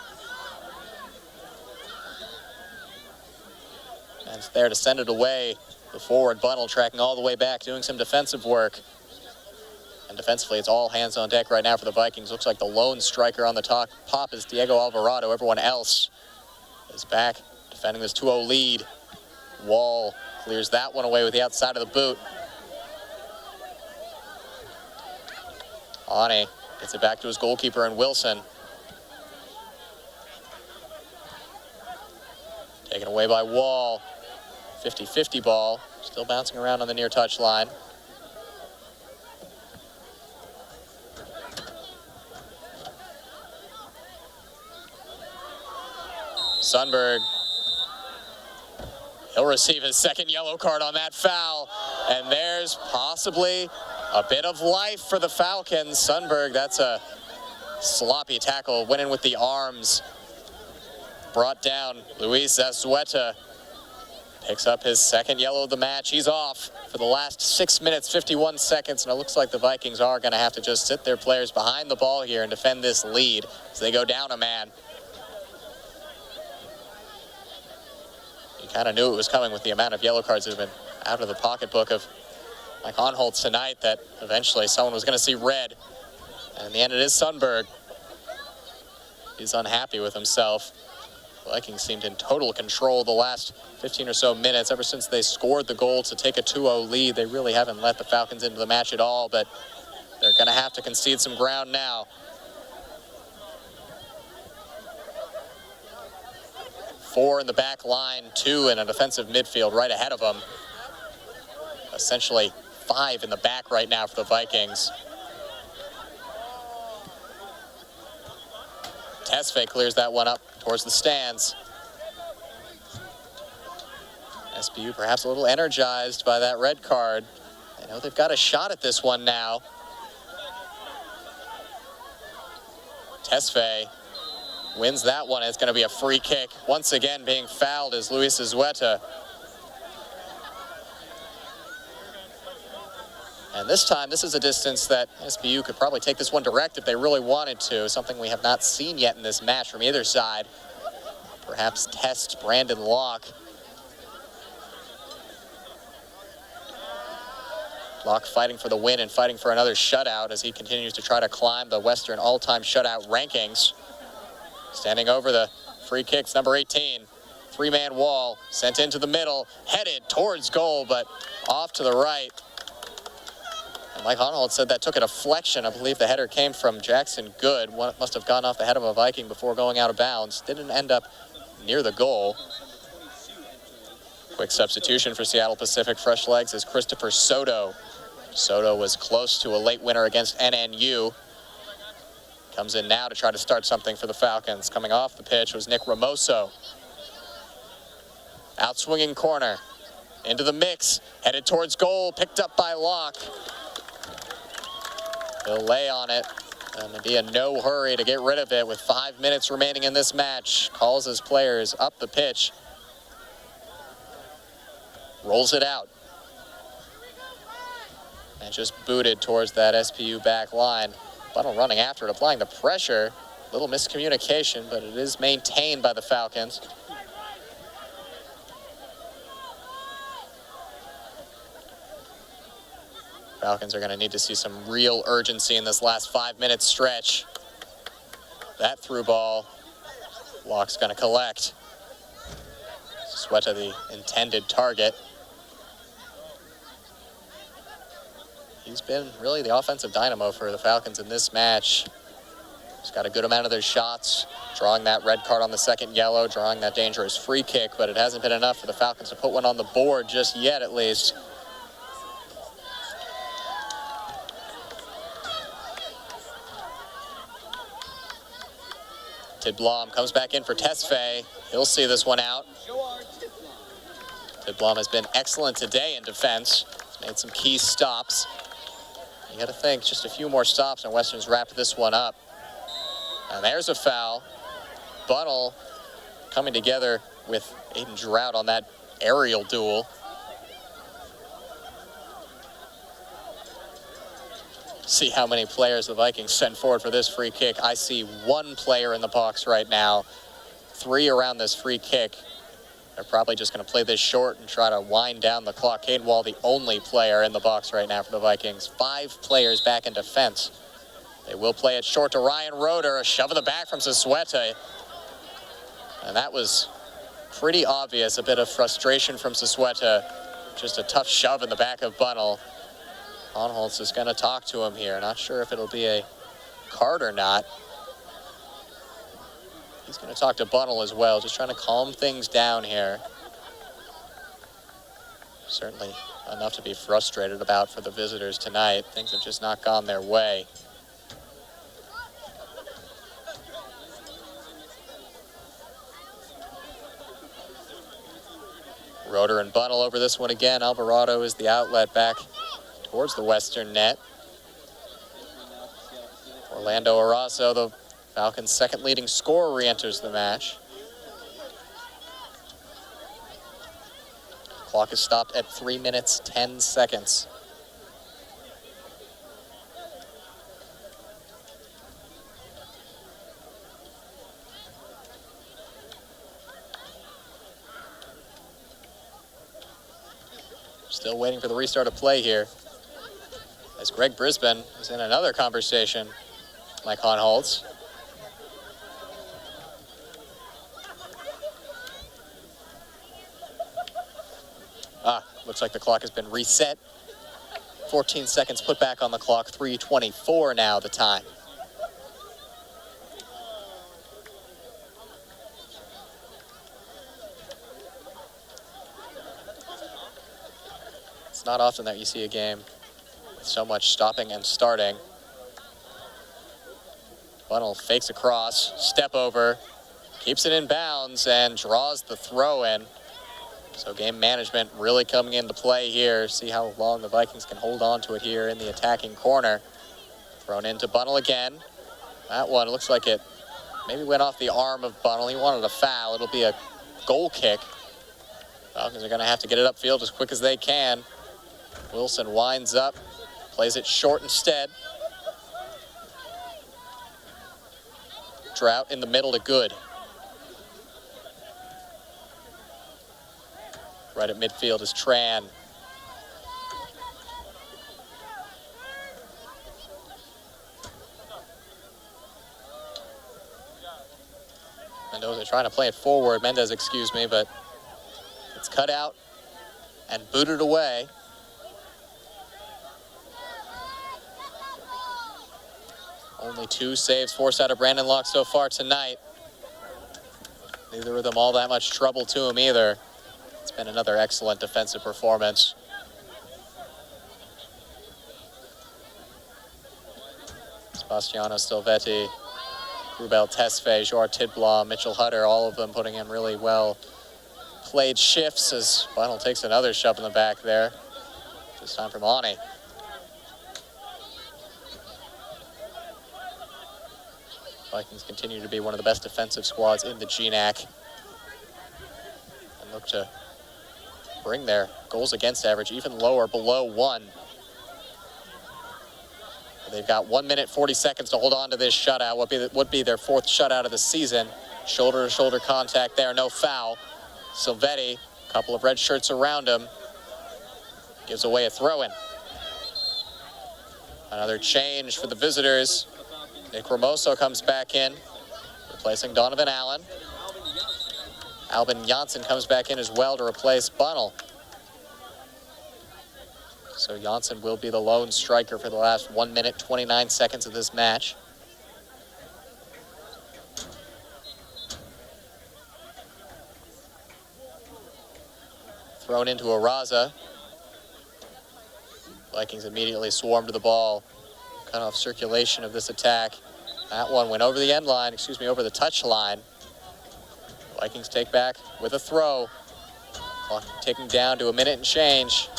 And it's there to send it away. The forward Bunnell tracking all the way back, doing some defensive work. And defensively, it's all hands on deck right now for the Vikings. Looks like the lone striker on the top pop is Diego Alvarado. Everyone else is back defending this 2-0 lead. Wall clears that one away with the outside of the boot. Ane gets it back to his goalkeeper in Wilson. Taken away by Wall. 50-50 ball. Still bouncing around on the near touch line. Sundberg. He'll receive his second yellow card on that foul. And there's possibly a bit of life for the Falcons. Sundberg, that's a sloppy tackle. Went in with the arms. Brought down. Luis Azueta picks up his second yellow of the match. He's off for the last 6 minutes, 51 seconds. And it looks like the Vikings are going to have to just sit their players behind the ball here and defend this lead as they go down a man. You kind of knew it was coming with the amount of yellow cards that have been out of the pocketbook of Mike Onholtz tonight, that eventually someone was going to see red. And in the end, it is Sundberg. He's unhappy with himself. Vikings seemed in total control the last 15 or so minutes. Ever since they scored the goal to take a 2-0 lead, they really haven't let the Falcons into the match at all, but they're going to have to concede some ground now. 4 in the back line, 2 in a defensive midfield right ahead of them. Essentially 5 in the back right now for the Vikings. Tesfaye clears that one up towards the stands. SBU perhaps a little energized by that red card. I know they've got a shot at this one now. Tesfaye wins that one. It's going to be a free kick. Once again being fouled is Luis Azueta. And this time, this is a distance that SBU could probably take this one direct if they really wanted to, something we have not seen yet in this match from either side. Perhaps test Brandon Locke. Locke fighting for the win and fighting for another shutout as he continues to try to climb the Western all-time shutout rankings. Standing over the free kicks, number 18. 3-man wall, sent into the middle, headed towards goal, but off to the right. And Mike Honnold said that took a deflection. I believe the header came from Jackson Good. One must have gone off the head of a Viking before going out of bounds. Didn't end up near the goal. Quick substitution for Seattle Pacific Fresh Legs is Christopher Soto. Soto was close to a late winner against NNU. Comes in now to try to start something for the Falcons. Coming off the pitch was Nick Ramoso. Outswinging corner. Into the mix. Headed towards goal. Picked up by Locke. He'll lay on it. And it'll be a no hurry to get rid of it with 5 minutes remaining in this match. Calls his players up the pitch. Rolls it out. And just booted towards that SPU back line. Buttle running after it, applying the pressure. Little miscommunication, but it is maintained by the Falcons. Falcons are going to need to see some real urgency in this last 5-minute stretch. That through ball, Locke's going to collect. Sueta the intended target. He's been really the offensive dynamo for the Falcons in this match. He's got a good amount of their shots, drawing that red card on the second yellow, drawing that dangerous free kick, but it hasn't been enough for the Falcons to put one on the board just yet, at least. Tidblom comes back in for Tesfaye. He'll see this one out. Tidblom has been excellent today in defense. He's made some key stops. You got to think just a few more stops and Western's wrapped this one up. And there's a foul. Bunnell coming together with Aiden Drought on that aerial duel. See how many players the Vikings send forward for this free kick. I see 1 player in the box right now. 3 around this free kick. They're probably just going to play this short and try to wind down the clock. Caden Wall, the only player in the box right now for the Vikings. 5 players back in defense. They will play it short to Ryan Roeder. A shove in the back from Sueta. And that was pretty obvious. A bit of frustration from Sueta. Just a tough shove in the back of Bunnell. Onholtz is going to talk to him here. Not sure if it'll be a card or not. He's going to talk to Bunnell as well, just trying to calm things down here. Certainly enough to be frustrated about for the visitors tonight. Things have just not gone their way. Roeder and Bunnell over this one again. Alvarado is the outlet back towards the Western net. Orlando Arasso, the Falcons' second leading scorer, re-enters the match. Clock is stopped at 3 minutes, 10 seconds. Still waiting for the restart of play here, as Greg Brisbane is in another conversation. Mike Honholtz. Looks like the clock has been reset. 14 seconds put back on the clock. 3:24 now the time. It's not often that you see a game with so much stopping and starting. Bunnell fakes across, step over, keeps it in bounds, and draws the throw in. So game management really coming into play here. See how long the Vikings can hold on to it here in the attacking corner. Thrown into Bunnell again. That one looks like it maybe went off the arm of Bunnell. He wanted a foul. It'll be a goal kick. Falcons are going to have to get it upfield as quick as they can. Wilson winds up, plays it short instead. Drought in the middle to Good. Right at midfield is Tran. Mendoza trying to play it forward. Mendez, excuse me, but it's cut out and booted away. Only 2 saves forced out of Brandon Locke so far tonight. Neither of them all that much trouble to him either. It's been another excellent defensive performance. Sebastiano Silvetti, Rubel Tesfaye, Joar Tidblaw, Mitchell Hutter, all of them putting in really well played shifts as Bunnell takes another shove in the back there. This time from Ani. Vikings continue to be one of the best defensive squads in the GNAC and look to bring their goals against average even lower, below 1. They've got 1 minute, 40 seconds to hold on to this shutout. Would be their 4th shutout of the season. Shoulder-to-shoulder contact there, no foul. Silvetti, a couple of red shirts around him, gives away a throw-in. Another change for the visitors. Nick Ramoso comes back in, replacing Donovan Allen. Albin Janssen comes back in as well to replace Bunnell. So Janssen will be the lone striker for the last 1 minute, 29 seconds of this match. Thrown into Araza. Vikings immediately swarm to the ball. Cut off circulation of this attack. That one went over the end line, over the touch line. Vikings take back with a throw. Clock ticking down to 1 minute and change.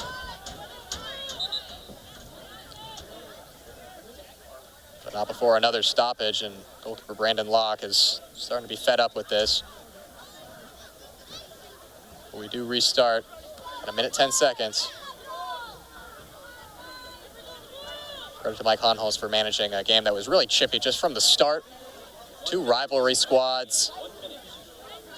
But not before another stoppage, and goalkeeper Brandon Locke is starting to be fed up with this. But we do restart in 1 minute, 10 seconds. Credit to Mike Honholz for managing a game that was really chippy just from the start. 2 rivalry squads.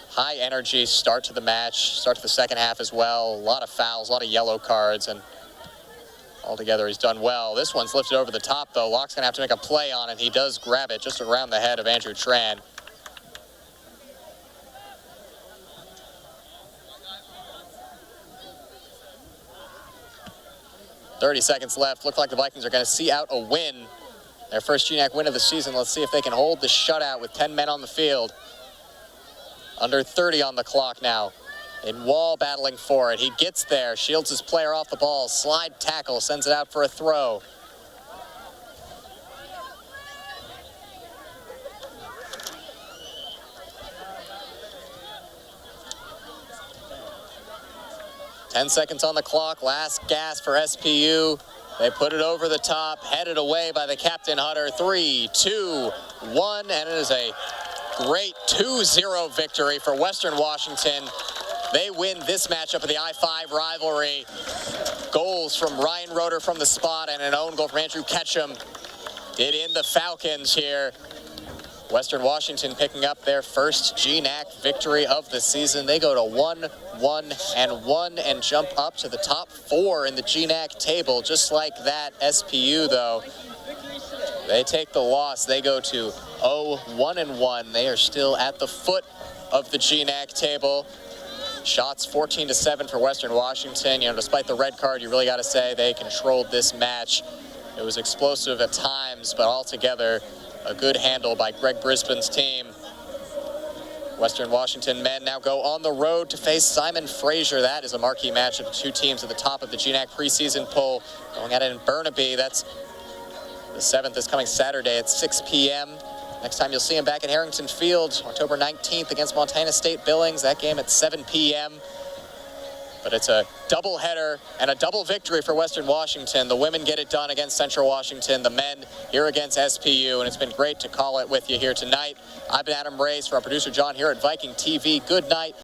High energy start to the match, start to the second half as well. A lot of fouls, a lot of yellow cards, and altogether he's done well. This one's lifted over the top, though. Locke's going to have to make a play on it. He does grab it just around the head of Andrew Tran. .30 seconds left. Look like the Vikings are going to see out a win. Their first GNAC win of the season. Let's see if they can hold the shutout with 10 men on the field. Under 30 on the clock now. In Wall battling for it. He gets there, shields his player off the ball. Slide tackle, sends it out for a throw. Ten seconds on the clock, last gasp for SPU. They put it over the top, headed away by the captain Hutter. 3, 2, 1, and it is a great 2-0 victory for Western Washington. They win this matchup of the I-5 rivalry. Goals from Ryan Roeder from the spot and an own goal from Andrew Ketchum did in the Falcons here. Western Washington picking up their first GNAC victory of the season. They go to 1-1-1 and jump up to the top 4 in the GNAC table. Just like that, SPU, though, they take the loss. They go to 0-1-1. They are still at the foot of the GNAC table. Shots 14-7 for Western Washington. You know, despite the red card, you really got to say they controlled this match. It was explosive at times, but altogether a good handle by Greg Brisbane's team. Western Washington men now go on the road to face Simon Fraser. That is a marquee match of the two teams at the top of the GNAC preseason poll. Going at it in Burnaby. That's the 7th is coming Saturday at 6 p.m. Next time you'll see him back at Harrington Field, October 19th against Montana State Billings. That game at 7 p.m. But it's a doubleheader and a double victory for Western Washington. The women get it done against Central Washington. The men here against SPU. And it's been great to call it with you here tonight. I've been Adam Race for our producer John here at Viking TV. Good night.